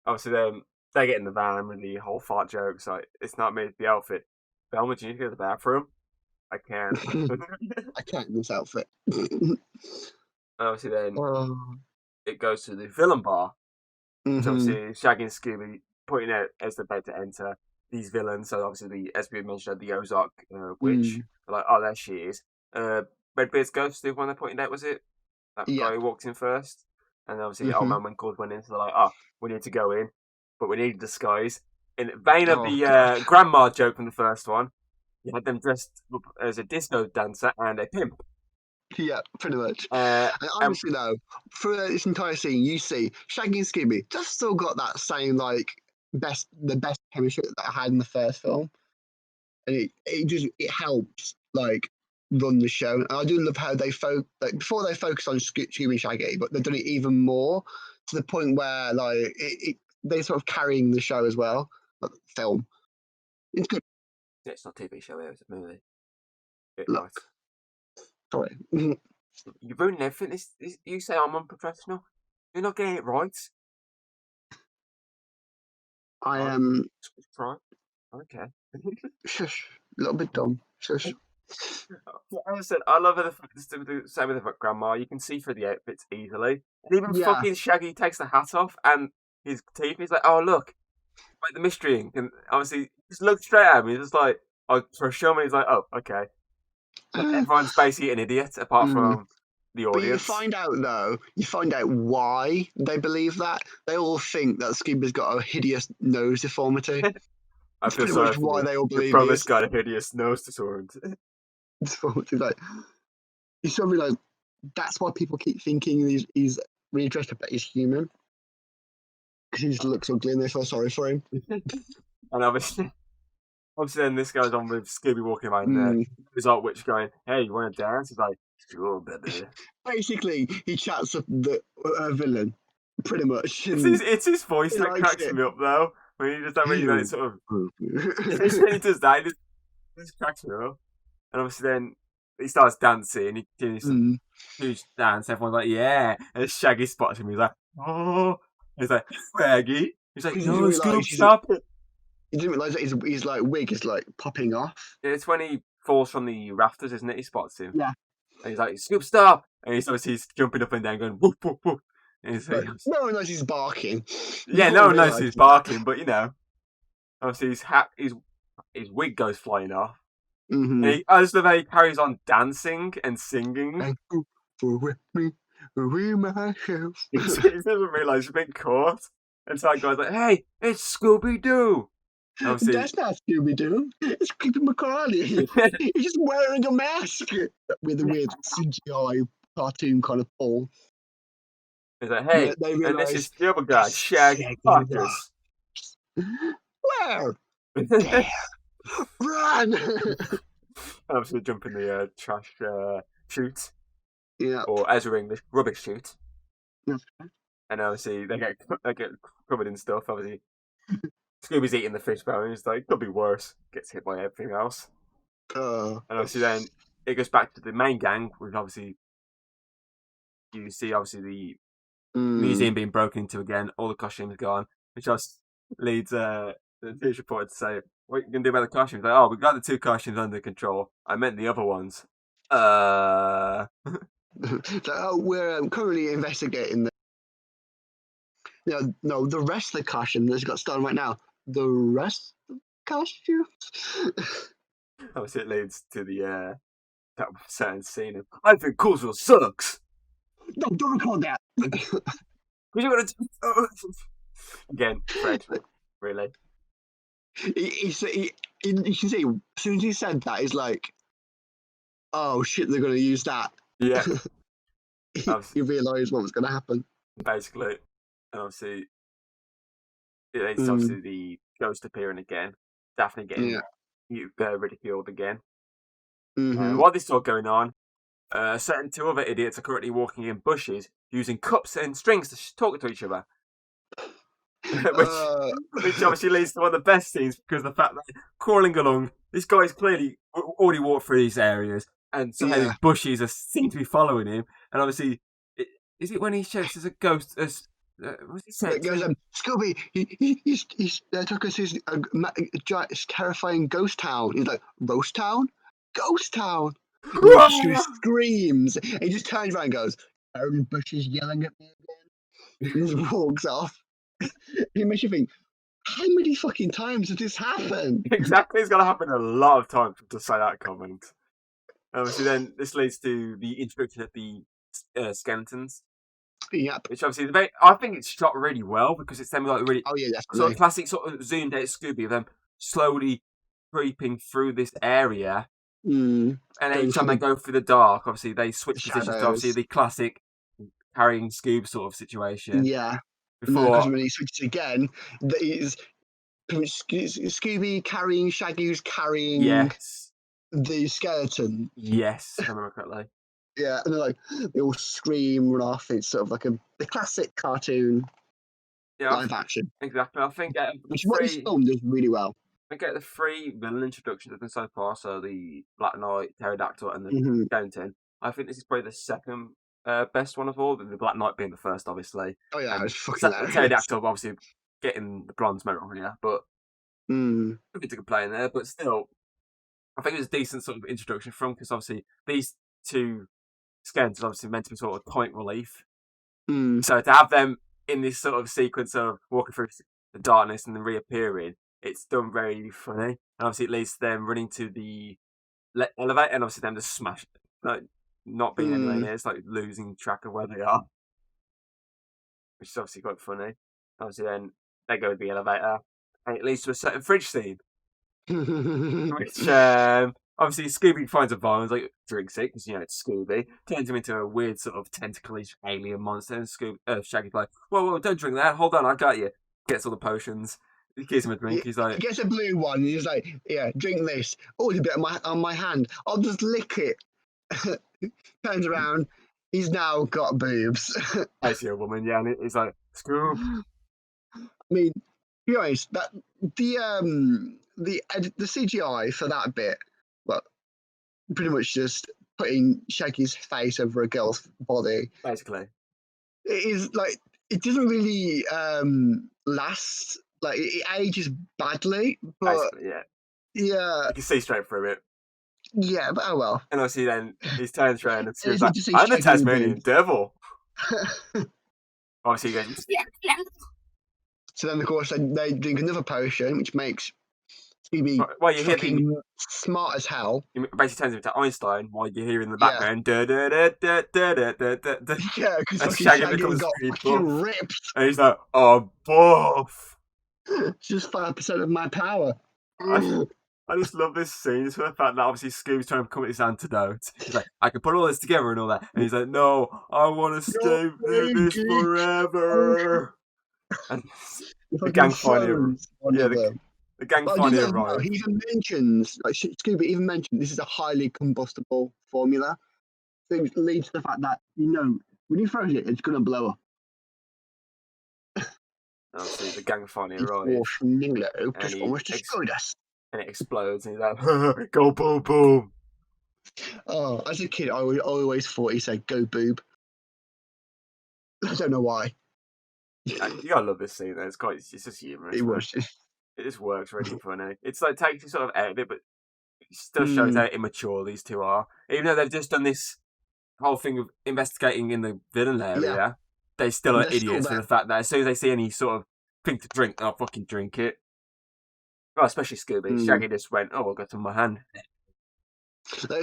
[SPEAKER 1] Obviously, then they get in the van with the whole fart jokes. Like, it's not me, it's the outfit. Velma, do you need to go to the bathroom? I can't.
[SPEAKER 2] I can't in this outfit.
[SPEAKER 1] Obviously, then
[SPEAKER 2] Oh.
[SPEAKER 1] it goes to the villain bar, which
[SPEAKER 2] Mm-hmm.
[SPEAKER 1] obviously Shaggy and Scooby pointing out as they're about to enter these villains. So obviously, as we mentioned, the Ozark witch.
[SPEAKER 2] Mm.
[SPEAKER 1] They're like, oh, there she is. Redbeard's ghost, the one they pointed out, was it? That guy
[SPEAKER 2] Yep.
[SPEAKER 1] who walked in first. And obviously, Old
[SPEAKER 2] Mm-hmm.
[SPEAKER 1] Man Winkle's went in, so they're like, oh, we need to go in, but we need a disguise. In the vein of
[SPEAKER 2] Oh
[SPEAKER 1] the
[SPEAKER 2] god.
[SPEAKER 1] grandma joke from the first one, you had them dressed up as a disco dancer and a pimp.
[SPEAKER 2] Yeah, pretty much.
[SPEAKER 1] Uh,
[SPEAKER 2] And
[SPEAKER 1] and
[SPEAKER 2] honestly, though, for this entire scene, you see Shaggy and Scooby just still got that same like the best chemistry that I had in the first film, and it helps like run the show. And I do love how before they focus on Scooby and Shaggy, but they've done it even more to the point where like they're sort of carrying the show as well, like the film. It's good.
[SPEAKER 1] it's not a TV show, it's a movie. Get right.
[SPEAKER 2] Look, sorry.
[SPEAKER 1] You're ruining everything. You say I'm unprofessional. You're not getting it right.
[SPEAKER 2] I
[SPEAKER 1] Right.
[SPEAKER 2] am
[SPEAKER 1] Try. Okay.
[SPEAKER 2] shush, a little bit dumb. Shush.
[SPEAKER 1] As I said, I love the same with the grandma. You can see through the outfits easily. And even
[SPEAKER 2] Yeah.
[SPEAKER 1] fucking Shaggy takes the hat off and his teeth. He's like, oh, look. Like the mystery ink. And obviously, he just looks straight at me. He's just like, oh, for a showman, he's like, oh, okay. Everyone's basically an idiot apart from the
[SPEAKER 2] But
[SPEAKER 1] audience.
[SPEAKER 2] you find out why they believe that. They all think that Scooby's got a hideous nose deformity.
[SPEAKER 1] I
[SPEAKER 2] That's
[SPEAKER 1] feel
[SPEAKER 2] pretty
[SPEAKER 1] sorry
[SPEAKER 2] much
[SPEAKER 1] for
[SPEAKER 2] why
[SPEAKER 1] you.
[SPEAKER 2] they all
[SPEAKER 1] Your
[SPEAKER 2] believe
[SPEAKER 1] brother's
[SPEAKER 2] it
[SPEAKER 1] got a hideous nose disorder.
[SPEAKER 2] is. Like, you sort of realise that's why people keep thinking he's really dressed up that he's human. Because he just looks ugly and they feel sorry for him.
[SPEAKER 1] And obviously then this goes on with Scooby walking around there.
[SPEAKER 2] Mm.
[SPEAKER 1] There's like witch going, hey, you want to dance? He's like, sure, baby.
[SPEAKER 2] Basically, he chats up the villain, pretty much.
[SPEAKER 1] It's his voice
[SPEAKER 2] He
[SPEAKER 1] that
[SPEAKER 2] likes
[SPEAKER 1] cracks
[SPEAKER 2] it.
[SPEAKER 1] me up, though. When he does that, really, like, sort of. It's
[SPEAKER 2] Mm.
[SPEAKER 1] when he does that, it just cracks me up. And obviously, then he starts dancing. He continues some huge dance. Everyone's like, yeah. And Shaggy spots him. He's like, oh. He's like, Shaggy. He's like, no, Scoob, stop it.
[SPEAKER 2] He didn't realise that his like wig is like popping off.
[SPEAKER 1] It's when he falls from the rafters, isn't it? He spots him.
[SPEAKER 2] Yeah.
[SPEAKER 1] And he's like, Scoop, stop! And he's jumping up and down, going, whoop, whoop, whoop. And he's like,
[SPEAKER 2] No one knows he's barking.
[SPEAKER 1] yeah, no one knows he's barking, but you know. Obviously, his wig goes flying off.
[SPEAKER 2] Mm-hmm.
[SPEAKER 1] And I just love how he carries on dancing and singing.
[SPEAKER 2] And with me, myself.
[SPEAKER 1] He doesn't realise he's been caught. And so that guy's like, hey, it's Scooby-Doo!
[SPEAKER 2] That's not Scooby-Doo. It's Creepy McCartney. He's just wearing a mask with a weird CGI cartoon kind of pull.
[SPEAKER 1] He's like, hey,
[SPEAKER 2] They
[SPEAKER 1] and this
[SPEAKER 2] realise
[SPEAKER 1] is the other guy, Shag Rogers.
[SPEAKER 2] Where? There! Run!
[SPEAKER 1] Obviously, jump in the trash chute,
[SPEAKER 2] Yeah.
[SPEAKER 1] or as we're English, rubbish chute.
[SPEAKER 2] Okay.
[SPEAKER 1] And obviously, they get covered in stuff. Obviously, Scooby's eating the fish bone. He's like, could be worse. Gets hit by everything else. And obviously, then it goes back to the main gang, which obviously you see the museum being broken into again. All the costumes gone, which just leads the news reporter to say, "What are you gonna do about the costumes?" Like, oh, we got the 2 costumes under control. I meant the other ones.
[SPEAKER 2] So, we're currently investigating the. No, the rest of the costume that's got started right now. The rest of the costumes.
[SPEAKER 1] Obviously, it leads to the that certain scene of, I think Coolsville sucks.
[SPEAKER 2] No, don't record that.
[SPEAKER 1] Because you're gonna again, Fred. Really?
[SPEAKER 2] You can see as soon as he said that, he's like, "Oh shit, they're going to use that."
[SPEAKER 1] Yeah.
[SPEAKER 2] You realise what was going to happen.
[SPEAKER 1] Basically, and obviously, it's obviously the ghost appearing again. Daphne getting ridiculed again. While this is all going on, certain 2 other idiots are currently walking in bushes using cups and strings to talk to each other. which obviously leads to one of the best scenes, because the fact that crawling along, this guy's clearly already walked through these areas, and somehow these bushes seem to be following him. And obviously, is it when he shouts as a ghost? What's he saying?
[SPEAKER 2] Scooby, he's took us to his terrifying ghost town. He's like, roast town? Ghost town! He screams. And he just turns around and goes, "Aaron Bush is yelling at me again." And just walks off. It makes you think, how many fucking times has this happened?
[SPEAKER 1] Exactly, it's going to happen a lot of times to say that comment. Obviously, then this leads to the introduction of the skeletons.
[SPEAKER 2] Yep.
[SPEAKER 1] Which obviously, I think it's shot really well, because it's them like really
[SPEAKER 2] definitely.
[SPEAKER 1] sort of classic sort of zoomed out Scooby of them slowly creeping through this area. And each time they go through the dark, obviously they switch positions to obviously the classic carrying Scoob sort of situation.
[SPEAKER 2] Yeah.
[SPEAKER 1] Before
[SPEAKER 2] when he switches again, is Scooby carrying Shaggy's carrying the skeleton.
[SPEAKER 1] Yes, if I remember correctly.
[SPEAKER 2] Yeah, and they all scream, run off. It's sort of like the classic cartoon live action.
[SPEAKER 1] Exactly. I think
[SPEAKER 2] which is what this film does really well.
[SPEAKER 1] I get the 3 villain introductions of them so far, so the Black Knight, Pterodactyl, and the Skeleton. I think this is probably the second best one of all, the Black Knight being the first, obviously.
[SPEAKER 2] Oh yeah, it's fucking hilarious.
[SPEAKER 1] Pterodactyl obviously getting the bronze medal here, but a bit to complain there, but still, I think it was a decent sort of introduction from, because obviously these 2 skeletons obviously meant to be sort of comic relief. So to have them in this sort of sequence of walking through the darkness and then reappearing, it's done very funny. And obviously it leads to them running to the elevator, and obviously them just smash it. Like, not being anywhere near, it's like losing track of where they are. Which is obviously quite funny. Obviously then they go to the elevator, and it leads to a certain fridge scene. Which obviously Scooby finds a vial and like, drinks it, because it's Scooby. Turns him into a weird sort of tentacly alien monster, and Shaggy's like, whoa, don't drink that, hold on, I got you. Gets all the potions. He gives him a drink. He's like,
[SPEAKER 2] he gets a blue one. And he's like, "Yeah, drink this. Oh, there's a bit on my hand. I'll just lick it." Turns around. He's now got boobs.
[SPEAKER 1] I see a woman. Yeah, and he's like, "Scoob."
[SPEAKER 2] I mean, to be honest, that the CGI for that bit, well, pretty much just putting Shaggy's face over a girl's body.
[SPEAKER 1] Basically,
[SPEAKER 2] it is like, it doesn't really last. Like, it ages badly, but
[SPEAKER 1] basically, yeah, you can see straight through it.
[SPEAKER 2] Yeah, but oh well.
[SPEAKER 1] And obviously, then he turns around and Scoob's like, "I'm the Tasmanian devil." Obviously, he goes.
[SPEAKER 2] So then, of course, they drink another potion, which makes Scooby fucking smart as hell.
[SPEAKER 1] He basically turns him into Einstein, while you hear in the background,
[SPEAKER 2] yeah, because Shaggy becomes got fucking ripped,
[SPEAKER 1] and he's like, "Oh, buff."
[SPEAKER 2] It's just 5% of my power.
[SPEAKER 1] I just love this scene. It's for the fact that obviously Scooby's trying to come up with his antidote. He's like, I can put all this together and all that. And he's like, no, I want to
[SPEAKER 2] No,
[SPEAKER 1] stay do this
[SPEAKER 2] Angie.
[SPEAKER 1] forever. And
[SPEAKER 2] He
[SPEAKER 1] the
[SPEAKER 2] fucking
[SPEAKER 1] gang finally,
[SPEAKER 2] throws one
[SPEAKER 1] yeah,
[SPEAKER 2] of them.
[SPEAKER 1] the gang
[SPEAKER 2] But I do
[SPEAKER 1] finally
[SPEAKER 2] love,
[SPEAKER 1] arrive.
[SPEAKER 2] he even mentions, like Scooby even mentioned, this is a highly combustible formula. So it leads to the fact that, when you throw it, it's going to blow up.
[SPEAKER 1] Obviously, the gang finally arrive.
[SPEAKER 2] And
[SPEAKER 1] he
[SPEAKER 2] almost destroyed us.
[SPEAKER 1] And it explodes, and he's like, go boom boom.
[SPEAKER 2] Oh, as a kid, I always thought he said go boob. I don't know why.
[SPEAKER 1] You gotta love this scene, though. It's just humorous.
[SPEAKER 2] It was.
[SPEAKER 1] It just works really funny. It's like takes you sort of out of it, but it still shows how immature these two are. Even though they've just done this whole thing of investigating in the villain area, they still are idiots for the fact that as soon as they see any sort of thing to drink, they'll fucking drink it. Well, especially Scooby. Shaggy just went, oh, I'll get some in my hand.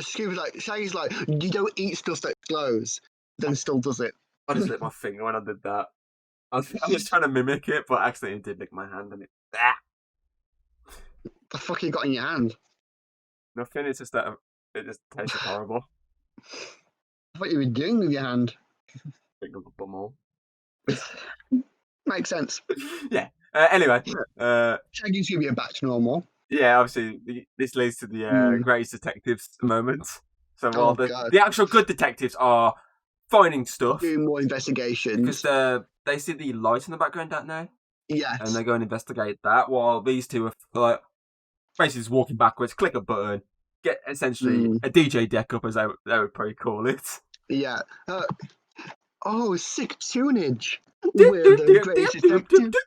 [SPEAKER 2] Shaggy's like, you don't eat stuff that glows, then still does it.
[SPEAKER 1] I just licked my finger when I did that. I was trying to mimic it, but accidentally did lick my hand, and it.
[SPEAKER 2] The fuck you got in your hand?
[SPEAKER 1] Nothing. It's just that it just tasted horrible.
[SPEAKER 2] What you were doing with your hand?
[SPEAKER 1] Finger of a bumhole.
[SPEAKER 2] Makes sense.
[SPEAKER 1] Yeah. Anyway,
[SPEAKER 2] Shaggy's gonna be back to normal.
[SPEAKER 1] Yeah, obviously this leads to the greatest detectives moment. So while the actual good detectives are finding stuff,
[SPEAKER 2] doing more investigations,
[SPEAKER 1] because they see the light in the background, don't they?
[SPEAKER 2] Yes.
[SPEAKER 1] And they go and investigate that, while these two are like basically just walking backwards, click a button, get essentially a DJ deck up, as they would probably call it.
[SPEAKER 2] Yeah. Sick tunage. We're the greatest detectives.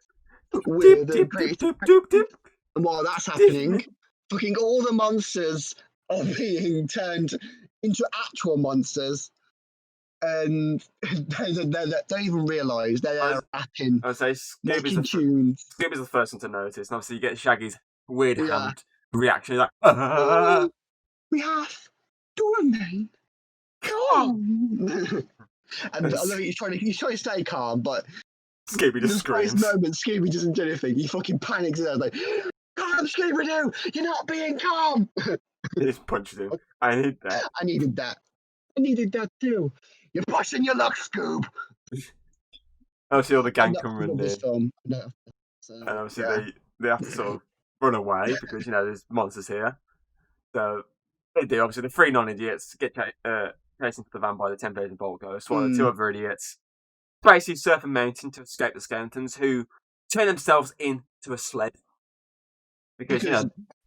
[SPEAKER 2] We're the greatest detectives. And while that's happening, fucking all the monsters are being turned into actual monsters. And they don't even realise they're rapping, making tunes.
[SPEAKER 1] Scooby's the first one to notice. And obviously you get Shaggy's weird hand reaction. He's like,
[SPEAKER 2] we have to remain calm. And I love it, he's trying to stay calm, but
[SPEAKER 1] Scooby just screams.
[SPEAKER 2] This moment, Scooby doesn't do anything. He fucking panics and like, calm, Scooby-Doo! You're not being calm!
[SPEAKER 1] He just punches him. I need that.
[SPEAKER 2] I needed that. I needed that too. You're pushing your luck, Scoob!
[SPEAKER 1] Obviously all the gang come running in.
[SPEAKER 2] And
[SPEAKER 1] obviously they have to sort of run away because, there's monsters here. So they do. Obviously the three non-idiots get chased into the van by the 10,000 volt ghost, while the two other idiots basically surf a mountain to escape the skeletons, who turn themselves into a sled. Because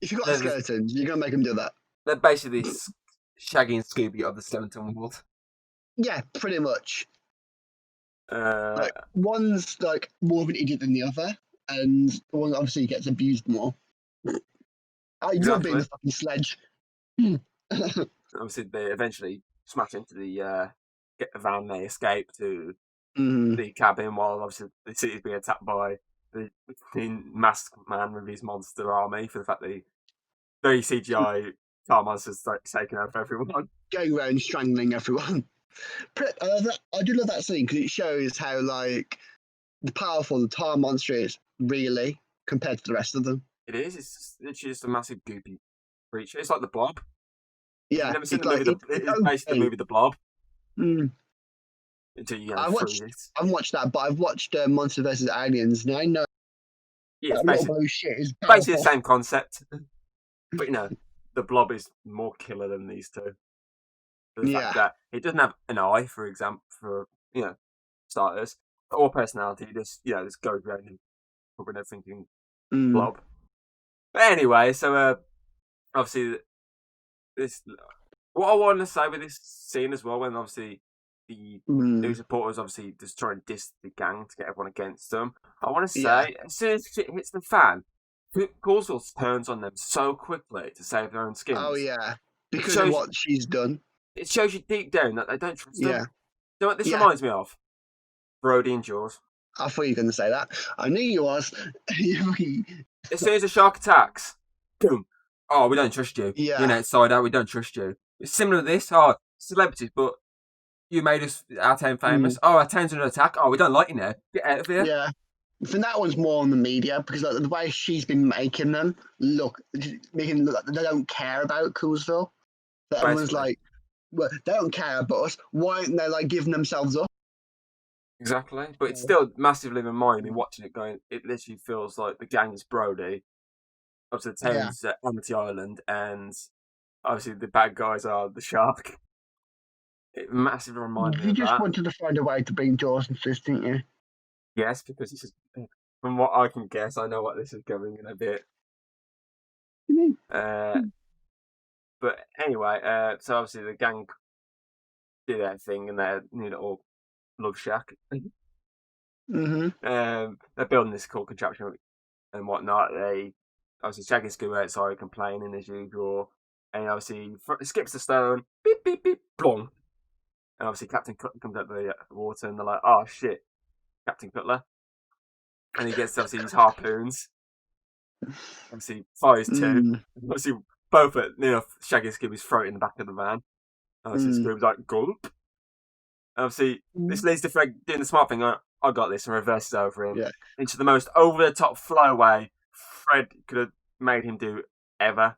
[SPEAKER 2] if you've got skeletons, you're going to make them do that.
[SPEAKER 1] They're basically Shaggy and Scooby of the skeleton world.
[SPEAKER 2] Yeah, pretty much. One's more of an idiot than the other, and the one obviously gets abused more. You're being a fucking sledge.
[SPEAKER 1] Obviously, they eventually smash into the van. They escape to the cabin, while obviously the city's being attacked by the masked man with his monster army, for the fact that the very CGI car monsters taking over everyone.
[SPEAKER 2] Going around strangling everyone. I do love that scene because it shows how powerful the tar monster is, really, compared to the rest of them.
[SPEAKER 1] It is. It's literally just a massive goopy creature. It's like the Blob.
[SPEAKER 2] Yeah,
[SPEAKER 1] you've never seen the movie. It's basically the movie The Blob. Until you
[SPEAKER 2] I haven't watched that, but I've watched Monster vs. Aliens, and I know
[SPEAKER 1] it's
[SPEAKER 2] basically
[SPEAKER 1] the same concept. But the Blob is more killer than these two. The fact that it doesn't have an eye, for example, for starters, or personality. Just goes around and covering everything in Blob. But anyway, so obviously this. What I want to say with this scene as well, when obviously the news reporters obviously just try and diss the gang to get everyone against them. I want to say, as soon as shit hits the fan, Causal turns on them so quickly to save their own skins.
[SPEAKER 2] Oh yeah, because of what she's done.
[SPEAKER 1] It shows you deep down that they don't trust them. You know what this reminds me of? Brody and Jaws.
[SPEAKER 2] I thought you were going to say that. I knew you was.
[SPEAKER 1] As soon as a shark attacks, boom. Oh, we don't trust you.
[SPEAKER 2] Yeah.
[SPEAKER 1] You're outside out, we don't trust you. It's similar to this. Oh, celebrities, but you made our town famous. Oh, our town's under attack. Oh, we don't like you now. Get out of here.
[SPEAKER 2] Yeah. I think that one's more on the media because like, the way she's been making them making them look like they don't care about Coolsville. That everyone's
[SPEAKER 1] Basically.
[SPEAKER 2] like, well, they don't care about us. Why aren't they like giving themselves up?
[SPEAKER 1] Exactly. But it's still massively reminding me
[SPEAKER 2] Mm.
[SPEAKER 1] watching it going, it literally feels like the gang's Brody. Obviously, the
[SPEAKER 2] Yeah.
[SPEAKER 1] town's Amity Island, and obviously the bad guys are the shark. It massively reminded me
[SPEAKER 2] You
[SPEAKER 1] of
[SPEAKER 2] just
[SPEAKER 1] that.
[SPEAKER 2] wanted to find a way to bring Jaws into this, didn't you?
[SPEAKER 1] Yes, because it's just, from what I can guess, I know what this is going in a bit. Uh, but anyway, so obviously the gang do their thing in their new little love shack.
[SPEAKER 2] Mm-hmm.
[SPEAKER 1] They're building this cool contraption and whatnot. They obviously Shaggy and Scooby outside complaining as usual, and obviously skips the stone. Beep beep beep. Blong. And obviously Captain Cutler comes out of the water, and they're like, "Oh shit, Captain Cutler!" And he gets obviously these harpoons. Obviously fires two.
[SPEAKER 2] Mm.
[SPEAKER 1] Obviously both at Shaggy and Scooby's throat in the back of the van. Obviously
[SPEAKER 2] Mm.
[SPEAKER 1] Scooby's like gulp. And obviously this leads to Fred doing the smart thing. I got this, and reverses over him
[SPEAKER 2] Yeah.
[SPEAKER 1] into the most over the top flyway Fred could have made him do ever.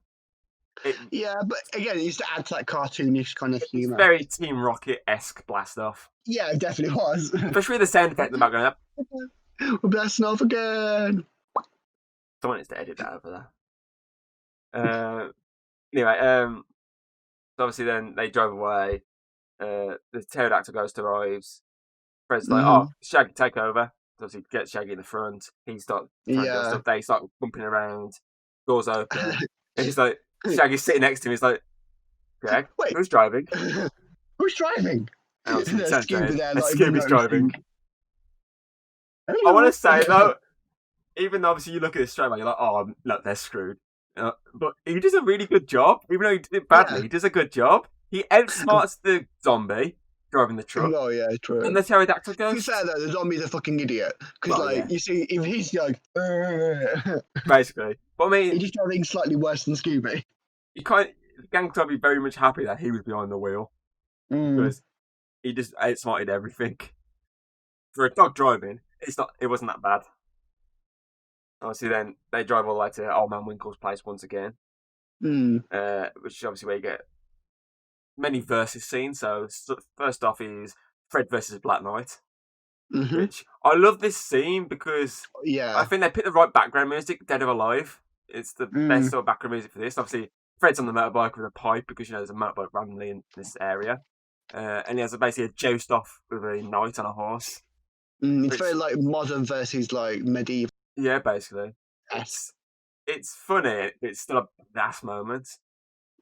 [SPEAKER 2] Yeah, but again, it used to add to that cartoonish kind of
[SPEAKER 1] It's
[SPEAKER 2] humour.
[SPEAKER 1] very Team Rocket-esque blast off.
[SPEAKER 2] Yeah, it definitely was.
[SPEAKER 1] Especially the sound effect in the background.
[SPEAKER 2] We're blasting off again.
[SPEAKER 1] Someone needs to edit that over there. Anyway, so obviously then they drove away. The pterodactyl ghost arrives. Fred's like,
[SPEAKER 2] Mm-hmm.
[SPEAKER 1] "Oh, Shaggy, take over." So obviously gets Shaggy in the front. He starts trying to do
[SPEAKER 2] Yeah.
[SPEAKER 1] stuff. They start bumping around. Doors open. And he's like, Shaggy's sitting next to him. He's like, "Okay,
[SPEAKER 2] Wait,
[SPEAKER 1] who's driving?"
[SPEAKER 2] who's driving?
[SPEAKER 1] And obviously he
[SPEAKER 2] There's
[SPEAKER 1] turns
[SPEAKER 2] Scooby
[SPEAKER 1] around,
[SPEAKER 2] there,
[SPEAKER 1] and
[SPEAKER 2] not even
[SPEAKER 1] Scooby's driving.
[SPEAKER 2] noticing.
[SPEAKER 1] I want to say though, even though obviously you look at this straight away, you're like, "Oh, look, they're screwed." But he does a really good job, even though he did it badly.
[SPEAKER 2] Yeah.
[SPEAKER 1] He does a good job. He outsmarts the zombie driving the truck,
[SPEAKER 2] Oh yeah, true.
[SPEAKER 1] and the pterodactyl
[SPEAKER 2] To be
[SPEAKER 1] ghost.
[SPEAKER 2] fair though, the zombie's a fucking idiot because
[SPEAKER 1] Well, yeah,
[SPEAKER 2] you see, if he's like,
[SPEAKER 1] basically. But I mean,
[SPEAKER 2] he's just driving slightly worse than Scooby.
[SPEAKER 1] you can't. The gang club be very much happy that he was behind the wheel
[SPEAKER 2] Mm.
[SPEAKER 1] because he just outsmarted everything. For a dog driving, it wasn't that bad. Obviously, then they drive all the way to Old Man Winkle's place once again,
[SPEAKER 2] Mm.
[SPEAKER 1] which is obviously where you get many versus scenes. So first off is Fred versus Black Knight,
[SPEAKER 2] Mm-hmm.
[SPEAKER 1] which I love this scene because
[SPEAKER 2] Yeah.
[SPEAKER 1] I think they picked the right background music. Dead or Alive, it's the best sort of background music for this. Obviously, Fred's on the motorbike with a pipe because there's a motorbike randomly in this area, and he has basically a joust off with a knight on a horse.
[SPEAKER 2] It's very like modern versus like medieval.
[SPEAKER 1] Yeah, basically. It's funny, but it's still a badass moment.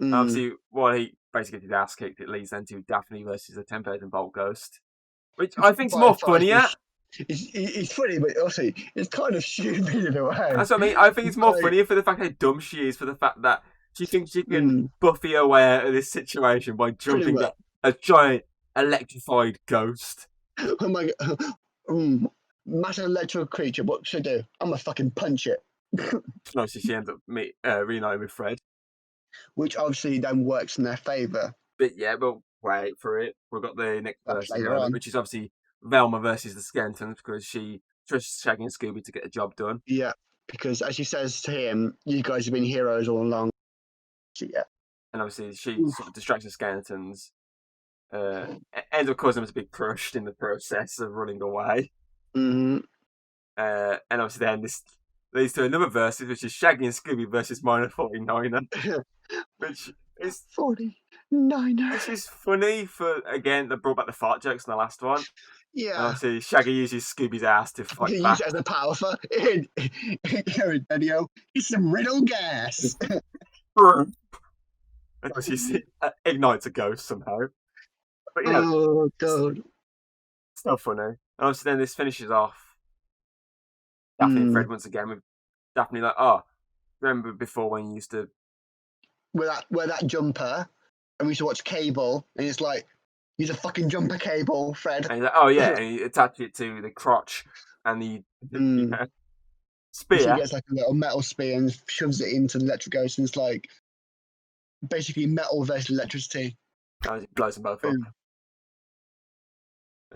[SPEAKER 1] Obviously, while he basically gets his ass kicked, it leads then to Daphne versus the 10,000 Volt Ghost, which I think is more funnier.
[SPEAKER 2] It's funny, but also it's kind of stupid in a way.
[SPEAKER 1] That's what I mean. I think it's more funnier for the fact how dumb she is, for the fact that she thinks she can Buffy her way out of this situation by jumping a giant electrified ghost.
[SPEAKER 2] Oh my god. Massive electrical creature, what should I do? I'm gonna fucking punch it.
[SPEAKER 1] No, she ends up reuniting with Fred.
[SPEAKER 2] Which obviously then works in their favour.
[SPEAKER 1] But yeah, we'll wait for it. We've got the next versus
[SPEAKER 2] later on.
[SPEAKER 1] which is obviously Velma versus the Skeletons because she trusts Shaggy and Scooby to get the job done.
[SPEAKER 2] Yeah, because as she says to him, you guys have been heroes all along. Yeah.
[SPEAKER 1] And obviously she sort of distracts the Skeletons. Ends up causing them to be crushed in the process of running away.
[SPEAKER 2] Mm-hmm.
[SPEAKER 1] And obviously then this leads to another versus, which is Shaggy and Scooby versus Minor 49er. Which is
[SPEAKER 2] 49er.
[SPEAKER 1] Which is funny for, again, they brought back the fart jokes in the last one.
[SPEAKER 2] Yeah.
[SPEAKER 1] And obviously Shaggy uses Scooby's ass to fight
[SPEAKER 2] He
[SPEAKER 1] back.
[SPEAKER 2] uses it as a powerful video. It's some riddle gas.
[SPEAKER 1] And obviously ignites a ghost somehow. But yeah,
[SPEAKER 2] oh god.
[SPEAKER 1] It's still funny. And obviously then this finishes off Daphne and Fred once again with Daphne like, "Oh, remember before when you used to
[SPEAKER 2] wear that jumper and we used to watch Cable and it's like, use a fucking jumper cable, Fred."
[SPEAKER 1] And he's like, "Oh yeah," and he attached it to the crotch and the spear.
[SPEAKER 2] He gets like a little metal spear and shoves it into the electric ghost and it's like basically metal versus electricity.
[SPEAKER 1] And it blows them both up. And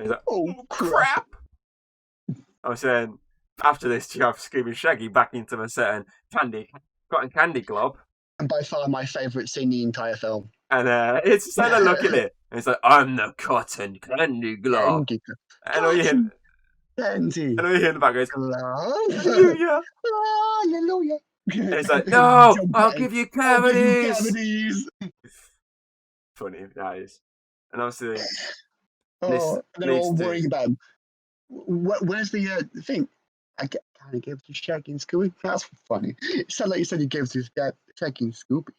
[SPEAKER 1] he's like,
[SPEAKER 2] "Oh crap."
[SPEAKER 1] I was saying after this, you have Scooby and Shaggy back into a certain cotton candy glob.
[SPEAKER 2] And by far my favourite scene in the entire film.
[SPEAKER 1] And it's just like a look at it. And it's like, I'm the cotton candy glob.
[SPEAKER 2] Candy.
[SPEAKER 1] And all you hear,
[SPEAKER 2] Candy.
[SPEAKER 1] and all you hear in the background is,
[SPEAKER 2] Glove.
[SPEAKER 1] Hallelujah.
[SPEAKER 2] Hallelujah.
[SPEAKER 1] And it's like, no,
[SPEAKER 2] Jump
[SPEAKER 1] I'll
[SPEAKER 2] button.
[SPEAKER 1] give you
[SPEAKER 2] I'll give you
[SPEAKER 1] cavities.
[SPEAKER 2] cavities.
[SPEAKER 1] Funny, that is. And obviously,
[SPEAKER 2] Oh, they're
[SPEAKER 1] leads
[SPEAKER 2] all
[SPEAKER 1] to-
[SPEAKER 2] worrying about him. Where's the thing? I kind of gave it to Shaggy and Scooby. That's funny. It sounded like you said you gave it to Shaggy and Scooby.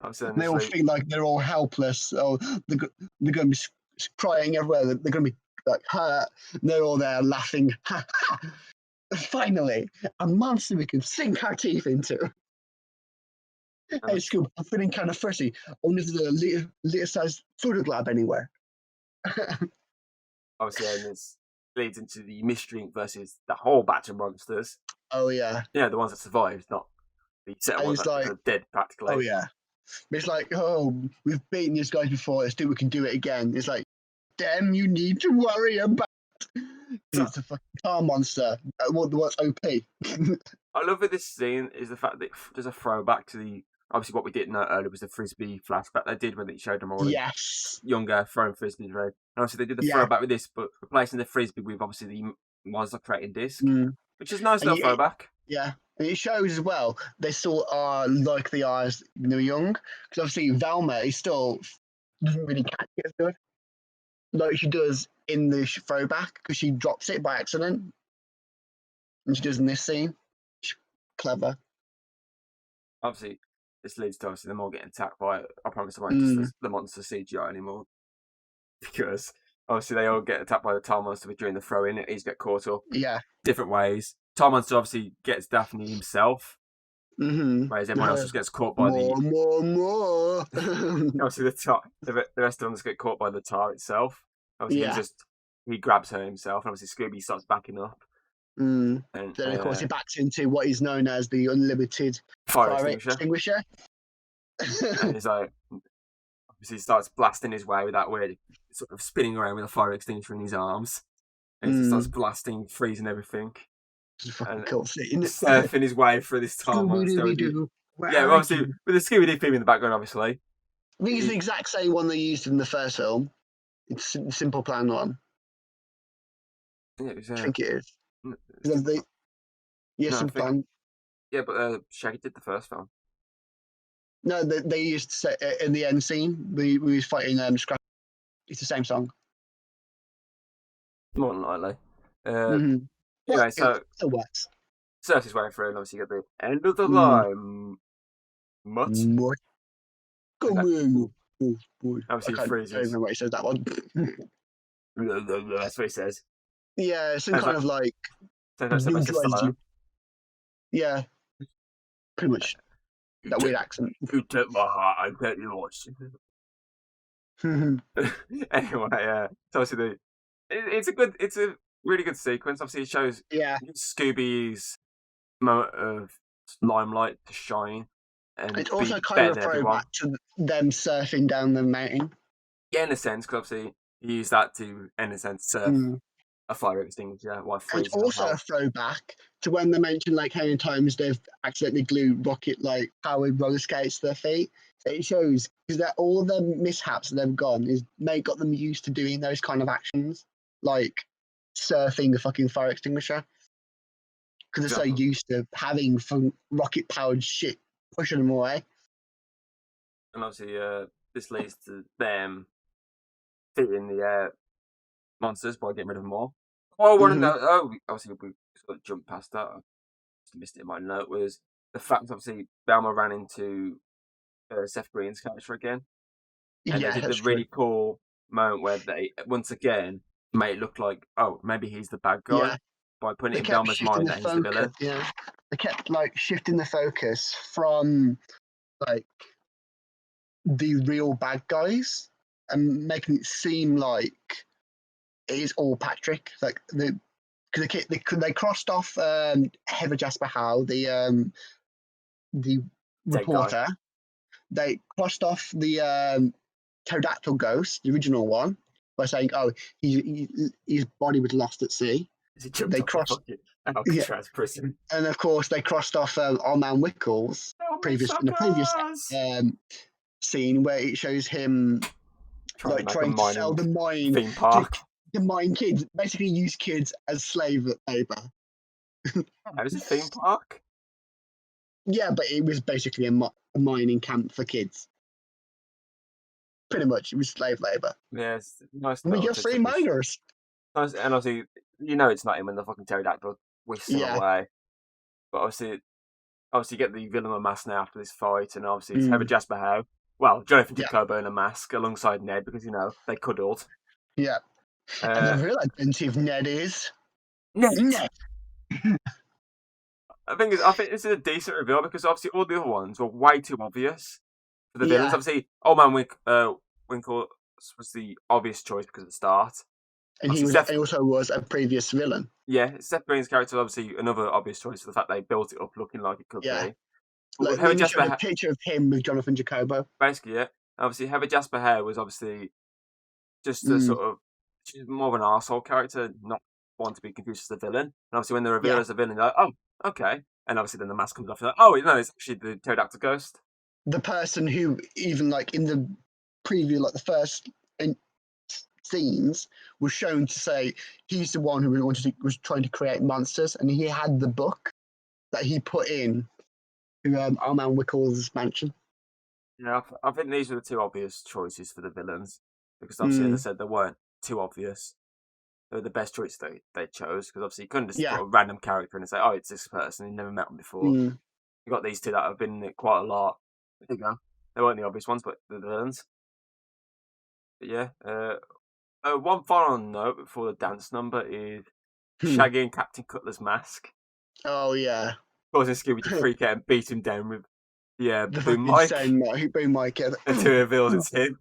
[SPEAKER 1] obviously,
[SPEAKER 2] They all feel like they're all helpless. Oh, they're going to be crying everywhere. They're going to be like hurt. They're all there laughing. Finally, a monster we can sink our teeth into. Hey, Scoob, I'm feeling kind of thirsty. Only the little size soda glab anywhere.
[SPEAKER 1] obviously, and this leads into the mystery versus the whole batch of monsters.
[SPEAKER 2] Oh yeah.
[SPEAKER 1] Yeah, the ones that survived, not the set
[SPEAKER 2] And
[SPEAKER 1] ones
[SPEAKER 2] it's
[SPEAKER 1] that
[SPEAKER 2] like-
[SPEAKER 1] are dead practically.
[SPEAKER 2] Oh yeah. But it's like, oh, we've beaten these guys before. Let's do. We can do it again. It's like, damn, you need to worry about. It's a fucking car monster. What's OP?
[SPEAKER 1] I love with this scene is the fact that there's a throwback to the obviously what we didn't know earlier was the frisbee flashback they did when they showed them all
[SPEAKER 2] Yes.
[SPEAKER 1] younger throwing frisbees around. And obviously they did the
[SPEAKER 2] Yeah.
[SPEAKER 1] throwback with this, but replacing the frisbee with obviously the monster creating disc,
[SPEAKER 2] Mm.
[SPEAKER 1] which is a nice
[SPEAKER 2] And
[SPEAKER 1] little throwback.
[SPEAKER 2] Yeah. And it shows as well, they still are like they are as when they were young. Because obviously Velma is still doesn't really catch it as good. Like she does in the throwback, because she drops it by accident. And she does in this scene. Clever.
[SPEAKER 1] Obviously, this leads to obviously them all getting attacked by. I promise I won't
[SPEAKER 2] Mm.
[SPEAKER 1] just the monster CGI anymore, because obviously they all get attacked by the tar monster during the throw in. He's get caught up
[SPEAKER 2] Yeah.
[SPEAKER 1] different ways. Tar monster obviously gets Daphne himself,
[SPEAKER 2] Mm-hmm.
[SPEAKER 1] whereas everyone else just gets caught by
[SPEAKER 2] more.
[SPEAKER 1] obviously the rest of them just get caught by the tar itself. Obviously
[SPEAKER 2] Yeah.
[SPEAKER 1] he grabs her himself, and obviously Scooby starts backing up.
[SPEAKER 2] Mm.
[SPEAKER 1] And
[SPEAKER 2] Then of course he backs into what is known as the unlimited
[SPEAKER 1] fire
[SPEAKER 2] fire
[SPEAKER 1] extinguisher.
[SPEAKER 2] extinguisher.
[SPEAKER 1] And he's like, obviously he starts blasting his way with that weird sort of spinning around with a fire extinguisher in his arms. And he just starts blasting, freezing everything.
[SPEAKER 2] It's a fucking
[SPEAKER 1] And
[SPEAKER 2] cool scene.
[SPEAKER 1] surfing his way through this tar monster.
[SPEAKER 2] Scooby-Doo.
[SPEAKER 1] Yeah, obviously with the Scooby-Doo theme in the background, obviously.
[SPEAKER 2] I think it's the exact same one they used in the first film. It's the Simple Plan one.
[SPEAKER 1] Yeah, it was,
[SPEAKER 2] I think it is.
[SPEAKER 1] n-
[SPEAKER 2] Because they, yeah,
[SPEAKER 1] No, I
[SPEAKER 2] Simple
[SPEAKER 1] think-
[SPEAKER 2] Plan.
[SPEAKER 1] yeah, but Shaggy did the first film.
[SPEAKER 2] No, they used to say in the end scene, we was fighting Scrap. It's the same song.
[SPEAKER 1] More than likely.
[SPEAKER 2] Mhm.
[SPEAKER 1] Anyway,
[SPEAKER 2] But
[SPEAKER 1] so
[SPEAKER 2] it still works.
[SPEAKER 1] surfs his way through, and obviously you get the end of the
[SPEAKER 2] Mm.
[SPEAKER 1] line. Mutt.
[SPEAKER 2] What? Come in. Oh, boy.
[SPEAKER 1] Obviously
[SPEAKER 2] I can't
[SPEAKER 1] freezes.
[SPEAKER 2] remember what he says that one.
[SPEAKER 1] That's what he says.
[SPEAKER 2] Yeah, some
[SPEAKER 1] Sounds
[SPEAKER 2] kind of like
[SPEAKER 1] So that's my
[SPEAKER 2] New
[SPEAKER 1] sister.
[SPEAKER 2] Jersey. Yeah, pretty much that weird accent.
[SPEAKER 1] You took my heart, I bet yours. Anyway, so obviously it's a really good sequence. Obviously, it shows
[SPEAKER 2] Yeah,
[SPEAKER 1] Scooby's moment of limelight to shine, and
[SPEAKER 2] it's
[SPEAKER 1] be
[SPEAKER 2] also kind
[SPEAKER 1] better
[SPEAKER 2] of a
[SPEAKER 1] than everyone.
[SPEAKER 2] throwback to them surfing down the mountain.
[SPEAKER 1] Yeah, in a sense, because obviously he used that to, in a sense, surf
[SPEAKER 2] Mm.
[SPEAKER 1] a fire extinguisher while
[SPEAKER 2] And
[SPEAKER 1] freezing.
[SPEAKER 2] it's also a throwback to when they mentioned like how many times they've accidentally glued rocket like powered roller skates to their feet. So it shows because that all the mishaps that they've gone is got them used to doing those kind of actions, like surfing a fucking fire extinguisher. Because they're so
[SPEAKER 1] Exactly.
[SPEAKER 2] used to having some rocket powered shit pushing them away.
[SPEAKER 1] And obviously, this leads to them defeating the monsters by getting rid of them all. Oh, I want to know. Obviously, we sort of jumped past that. I just missed it in my note. Was the fact, obviously, Velma ran into Seth Green's character again. And
[SPEAKER 2] Yeah,
[SPEAKER 1] they did
[SPEAKER 2] that's
[SPEAKER 1] the
[SPEAKER 2] true.
[SPEAKER 1] really cool moment where they, once again, made it look like, oh, maybe he's the bad guy
[SPEAKER 2] Yeah.
[SPEAKER 1] by putting
[SPEAKER 2] They
[SPEAKER 1] it in
[SPEAKER 2] kept
[SPEAKER 1] Velma's
[SPEAKER 2] shifting
[SPEAKER 1] mind
[SPEAKER 2] the
[SPEAKER 1] that he's the villain.
[SPEAKER 2] focus. Yeah, they kept like shifting the focus from like the real bad guys and making it seem like it is all Patrick. Like because they crossed off Heather Jasper Howe, the
[SPEAKER 1] Dead guy.
[SPEAKER 2] reporter. They crossed off the pterodactyl ghost, the original one, by saying, "Oh, his body was lost at sea."
[SPEAKER 1] He jumped
[SPEAKER 2] They
[SPEAKER 1] off the
[SPEAKER 2] crossed,
[SPEAKER 1] fucking
[SPEAKER 2] yeah,
[SPEAKER 1] Alcatraz prison.
[SPEAKER 2] and of course they crossed off Old Man Wickles
[SPEAKER 1] Oh my
[SPEAKER 2] in a previous
[SPEAKER 1] suckers!
[SPEAKER 2] scene where it shows him
[SPEAKER 1] Trying to
[SPEAKER 2] like
[SPEAKER 1] make a
[SPEAKER 2] trying to sell
[SPEAKER 1] mining
[SPEAKER 2] the mine
[SPEAKER 1] theme
[SPEAKER 2] to
[SPEAKER 1] park.
[SPEAKER 2] mine kids, basically use kids as slave labor.
[SPEAKER 1] It was a theme park.
[SPEAKER 2] Yeah, but it was basically a mining camp for kids. Pretty much, it was slave labor.
[SPEAKER 1] Yeah, it's nice
[SPEAKER 2] We
[SPEAKER 1] little
[SPEAKER 2] get
[SPEAKER 1] touch
[SPEAKER 2] free
[SPEAKER 1] of this.
[SPEAKER 2] miners.
[SPEAKER 1] Nice, and obviously, you know it's not him when the fucking pterodactyl whisks him
[SPEAKER 2] Yeah.
[SPEAKER 1] away. But obviously, you get the villain unmasked now after this fight, and obviously it's Heather
[SPEAKER 2] Mm.
[SPEAKER 1] Jasper Howe. Well, Jonathan
[SPEAKER 2] Yeah.
[SPEAKER 1] Jacobo in a mask alongside Ned because they cuddled.
[SPEAKER 2] Yeah. And the real identity of Ned is
[SPEAKER 1] Ned.
[SPEAKER 2] Ned.
[SPEAKER 1] I think this is a decent reveal because obviously all the other ones were way too obvious for the villains.
[SPEAKER 2] Yeah.
[SPEAKER 1] Obviously, Old Man Winkle was the obvious choice because of the start.
[SPEAKER 2] And he also was a previous villain.
[SPEAKER 1] Yeah, Seth Green's character is obviously another obvious choice for the fact they built it up looking like it could
[SPEAKER 2] Yeah.
[SPEAKER 1] be. But
[SPEAKER 2] Like,
[SPEAKER 1] with Heather
[SPEAKER 2] we showed a
[SPEAKER 1] Jasper,
[SPEAKER 2] picture of him with Jonathan Jacobo.
[SPEAKER 1] basically, yeah. Obviously, Heather Jasper Hare was obviously just a sort of she's more of an arsehole character, not one to be confused as the villain. And obviously, when they reveal
[SPEAKER 2] Yeah.
[SPEAKER 1] as a villain, you're like, oh, okay. And obviously, then the mask comes off. And like, oh, no, it's actually the pterodactyl ghost.
[SPEAKER 2] The person who, even like in the preview, like the first scenes, was shown to say he's the one who was trying to create monsters, and he had the book that he put in to Old Man Wickles' mansion.
[SPEAKER 1] Yeah, I think these were the two obvious choices for the villains because obviously, as I said, they weren't too obvious. They were the best choice they chose because obviously you couldn't just put a random character in and say, oh, it's this person you never met them before. You got these two that have been in it quite a lot. There you go. They weren't the obvious ones, but the villains. But yeah, one final note before the dance number is Shaggy and Captain Cutler's mask.
[SPEAKER 2] Oh yeah,
[SPEAKER 1] causing Scooby to freak out and beat him down with the boom
[SPEAKER 2] mic
[SPEAKER 1] until it reveals it's him.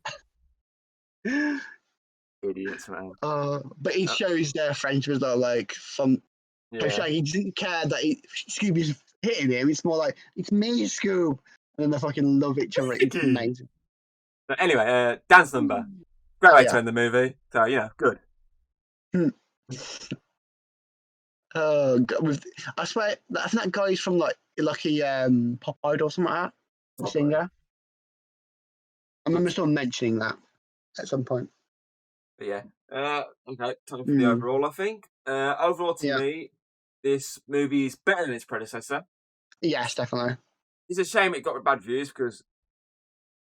[SPEAKER 1] Idiots, man.
[SPEAKER 2] But it shows their friendship as well. Like Shaggy doesn't care that Scooby's hitting him. It's more like it's me, Scoob, and then they fucking love each other. It's amazing.
[SPEAKER 1] But anyway, dance number. Great way to end the movie. So yeah, good.
[SPEAKER 2] I swear, I think that guy's from like Lucky Pop Idol or something like that. The singer. I remember someone mentioning that at some point.
[SPEAKER 1] But yeah, okay, time for the overall. I think overall to me, this movie is better than its predecessor.
[SPEAKER 2] Yes, definitely.
[SPEAKER 1] It's a shame it got bad reviews because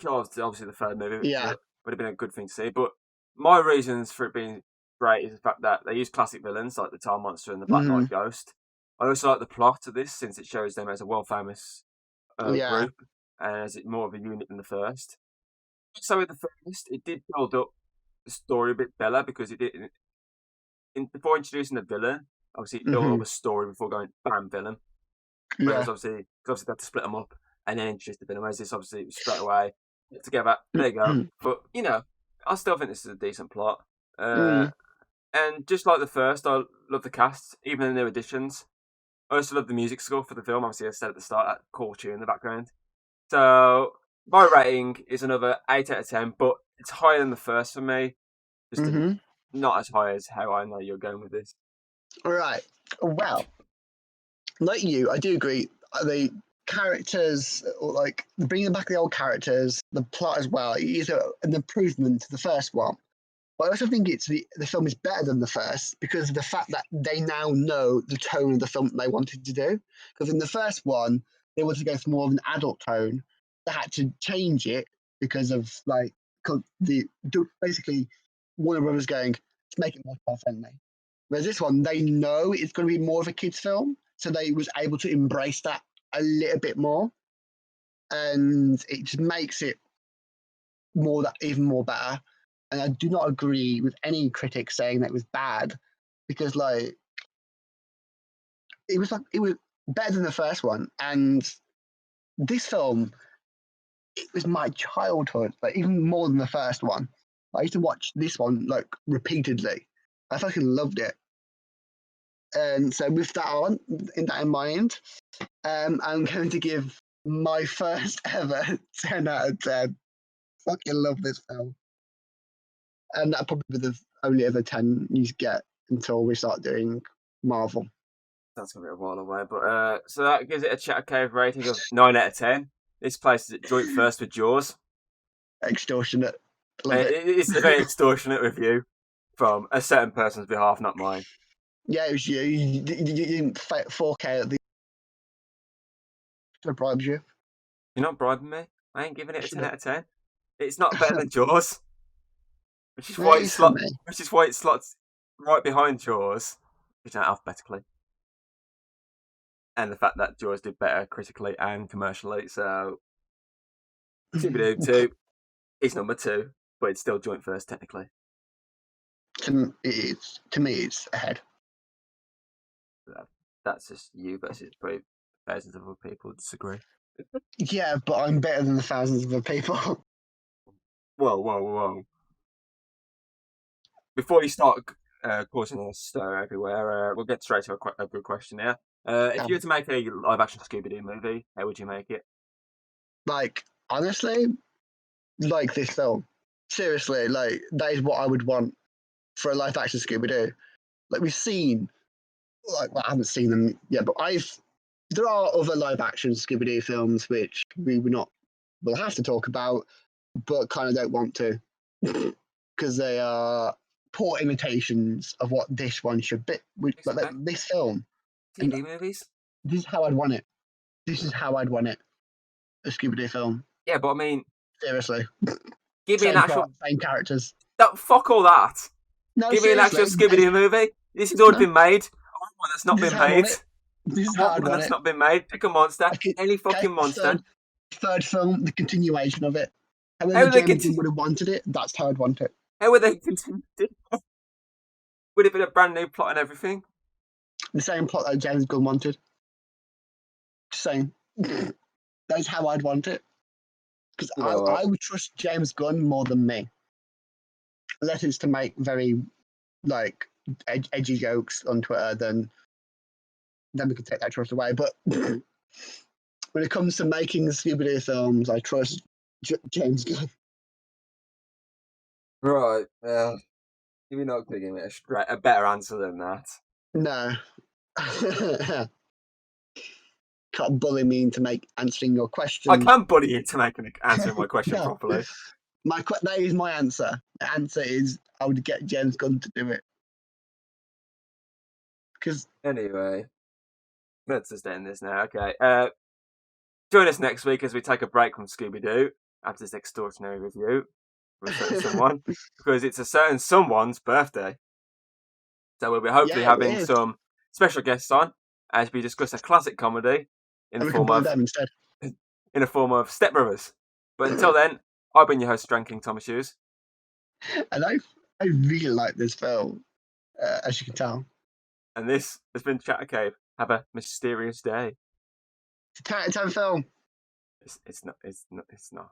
[SPEAKER 1] obviously the third movie would have been a good thing to see. But my reasons for it being great is the fact that they use classic villains like the Time Monster and the Black Knight Ghost. I also like the plot of this since it shows them as a world famous group and as it more of a unit than the first. So with the first, it did build up the story a bit better because it did before introducing the villain. Obviously, it built up a story before going bam villain. Whereas obviously they had to split them up and then introduce the villain. Whereas this obviously was straight away together. There you go. But I still think this is a decent plot. And just like the first, I love the cast, even the new additions. I also love the music score for the film. Obviously, I said at the start, that cool tune in the background. So my rating is another 8 out of 10, but it's higher than the first for me. Just not as high as how I know you're going with this.
[SPEAKER 2] All right. Well, like you, I do agree. The characters, like bringing back the old characters, the plot as well, is an improvement to the first one. But I also think the film is better than the first because of the fact that they now know the tone of the film that they wanted to do. Because in the first one, they wanted to go for more of an adult tone. They had to change it because of basically Warner Brothers going to make it more child friendly. Whereas this one, they know it's going to be more of a kids film, so they was able to embrace that a little bit more, and it just makes it even more better. And I do not agree with any critics saying that it was bad because it was better than the first one. And this film, it was my childhood, even more than the first one. I used to watch this one repeatedly. I fucking loved it. And so with that in mind, I'm going to give my first ever 10 out of 10. Fucking love this film. And that'll probably be the only other 10 you get until we start doing Marvel.
[SPEAKER 1] That's gonna be a while away, but so that gives it a Chatter Cave rating of 9 out of 10. This places it joint first with Jaws.
[SPEAKER 2] Extortionate. Love it.
[SPEAKER 1] It's a very extortionate review from a certain person's behalf, not mine.
[SPEAKER 2] Yeah, it was you. You didn't 4K at the. I bribed you.
[SPEAKER 1] You're not bribing me. I ain't giving it a 10
[SPEAKER 2] Should
[SPEAKER 1] out of 10. It's not better than Jaws, which is
[SPEAKER 2] have.
[SPEAKER 1] why
[SPEAKER 2] It
[SPEAKER 1] it
[SPEAKER 2] is for
[SPEAKER 1] slot,
[SPEAKER 2] me.
[SPEAKER 1] which is why it slots right behind Jaws, which is alphabetically, and the fact that Jaws did better critically and commercially. So Scooby-Doo 2 is number 2, but it's still joint first technically.
[SPEAKER 2] To me, it's ahead.
[SPEAKER 1] That's just you versus probably thousands of other people who disagree.
[SPEAKER 2] Yeah, but I'm better than the thousands of other people.
[SPEAKER 1] Whoa. Before you start causing a stir everywhere, we'll get straight to a good question here. If you were to make a live action Scooby-Doo movie, how would you make it?
[SPEAKER 2] Like, honestly, like this film. Seriously, like, that is what I would want for a live action Scooby Doo. Like, we've seen, like, well, I haven't seen them yet, but there are other live action Scooby Doo films which will have to talk about, but kind of don't want to because they are poor imitations of what this one should be. But like this film, and
[SPEAKER 1] TV movies?
[SPEAKER 2] this is how I'd want it. This is how I'd want it. A Scooby Doo film.
[SPEAKER 1] Yeah, but I mean,
[SPEAKER 2] Seriously.
[SPEAKER 1] give me an actual.
[SPEAKER 2] Same characters.
[SPEAKER 1] Fuck all that.
[SPEAKER 2] No,
[SPEAKER 1] Give me an actual
[SPEAKER 2] seriously.
[SPEAKER 1] Scooby-Doo movie. This has already been made. I want one that's not
[SPEAKER 2] This is
[SPEAKER 1] been
[SPEAKER 2] how I want
[SPEAKER 1] made.
[SPEAKER 2] it. This is
[SPEAKER 1] I
[SPEAKER 2] how
[SPEAKER 1] want
[SPEAKER 2] I'd
[SPEAKER 1] one
[SPEAKER 2] want
[SPEAKER 1] that's
[SPEAKER 2] it.
[SPEAKER 1] not been made. Pick a monster. Any fucking monster.
[SPEAKER 2] Third film, the continuation of it.
[SPEAKER 1] How
[SPEAKER 2] However
[SPEAKER 1] would they
[SPEAKER 2] James Gunn would have wanted it, that's how I'd want it.
[SPEAKER 1] How would they continue? Would it be a brand new plot and everything?
[SPEAKER 2] The same plot that James Gunn wanted. Just saying. That's how I'd want it. Because
[SPEAKER 1] You know what?
[SPEAKER 2] I would trust James Gunn more than me. Unless it's to make very, like, edgy jokes on Twitter, then we can take that trust away. But when it comes to making Scooby-Doo films, I trust James Gunn.
[SPEAKER 1] Right. You're not going to give me a better answer than that.
[SPEAKER 2] No. Can't bully me into answering your question.
[SPEAKER 1] I can bully you to answering my question
[SPEAKER 2] No.
[SPEAKER 1] properly.
[SPEAKER 2] That is my answer. The answer is I would get James Gunn to do it. Because
[SPEAKER 1] Anyway, let's just end this now. Okay. Join us next week as we take a break from Scooby-Doo after this extraordinary review from a certain someone, because it's a certain someone's birthday. So we'll be hopefully having some special guests on as we discuss a classic comedy in the form of Step Brothers. But until then, I've been your host, Strand King Thomas Hughes.
[SPEAKER 2] And I really like this film, as you can tell.
[SPEAKER 1] And this has been Chatter Cave. Have a mysterious day.
[SPEAKER 2] It's a time film.
[SPEAKER 1] It's not.